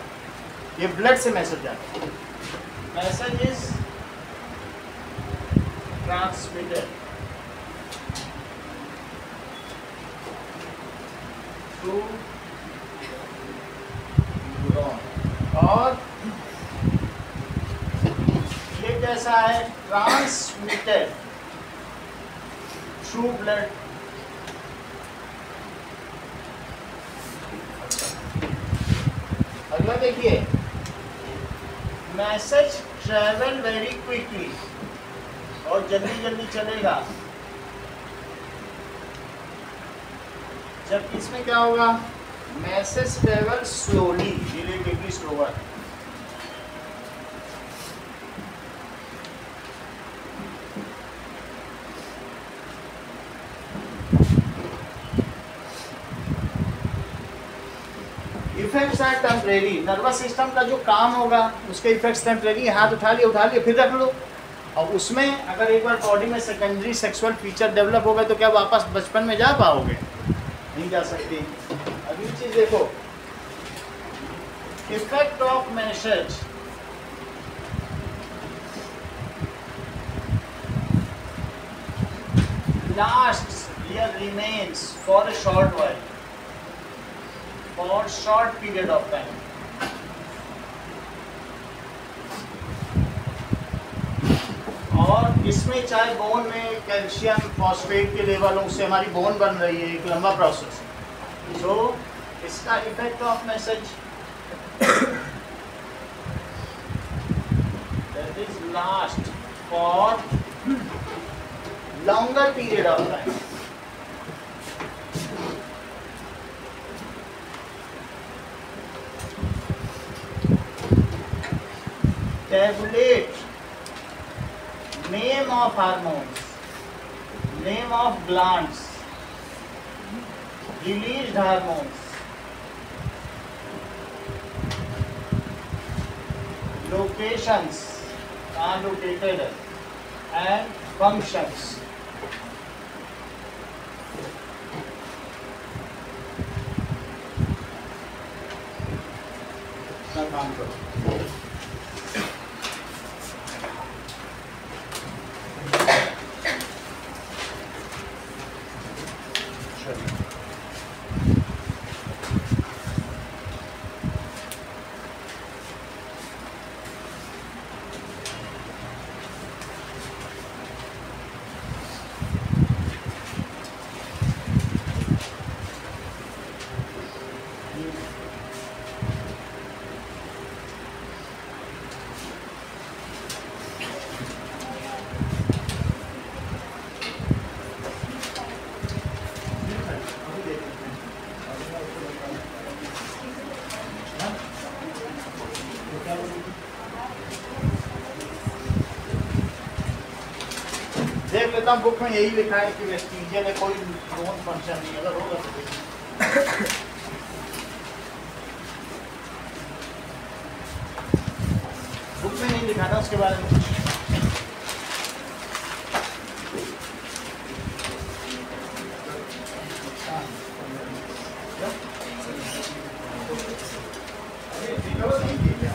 ये blood से मैसेज जाता है। message is transmitted through neuron, और ये कैसा है? transmitted through blood। अगला देखिए, मैसेज ट्रेवल वेरी क्विकली, और जल्दी जल्दी चलेगा, जब इसमें क्या होगा? Message travel slowly, relatively slower. Effects are temporary. Nervous system का जो काम होगा उसके इफेक्ट्स टेम्परेरी। हाथ उठा लिया फिर रख लो, और उसमें अगर एक बार बॉडी में सेकेंडरी सेक्सुअल फीचर डेवलप हो गए तो क्या वापस बचपन में जा पाओगे? नहीं जा सकती। अगली चीज देखो, effect of message. lasts here remains for a short while, for short period of time. और इसमें चाहे बोन में कैल्शियम फॉस्फेट के लेवल हो, उससे हमारी बोन बन रही है, एक लंबा प्रोसेस। सो इसका effect of message that is last for longer period of time. tabulate name of hormones, name of glands, released hormones, locations annotated and functions. का काम करो। देख लेता हूँ बुक में यही लिखा है कि वेस्टिजियन है, कोई नोन फंक्शन नहीं, अगर होगा तो देखिए। बुक में नहीं लिखा था उसके बारे में कुछ। अरे रिकवर नहीं किया क्या?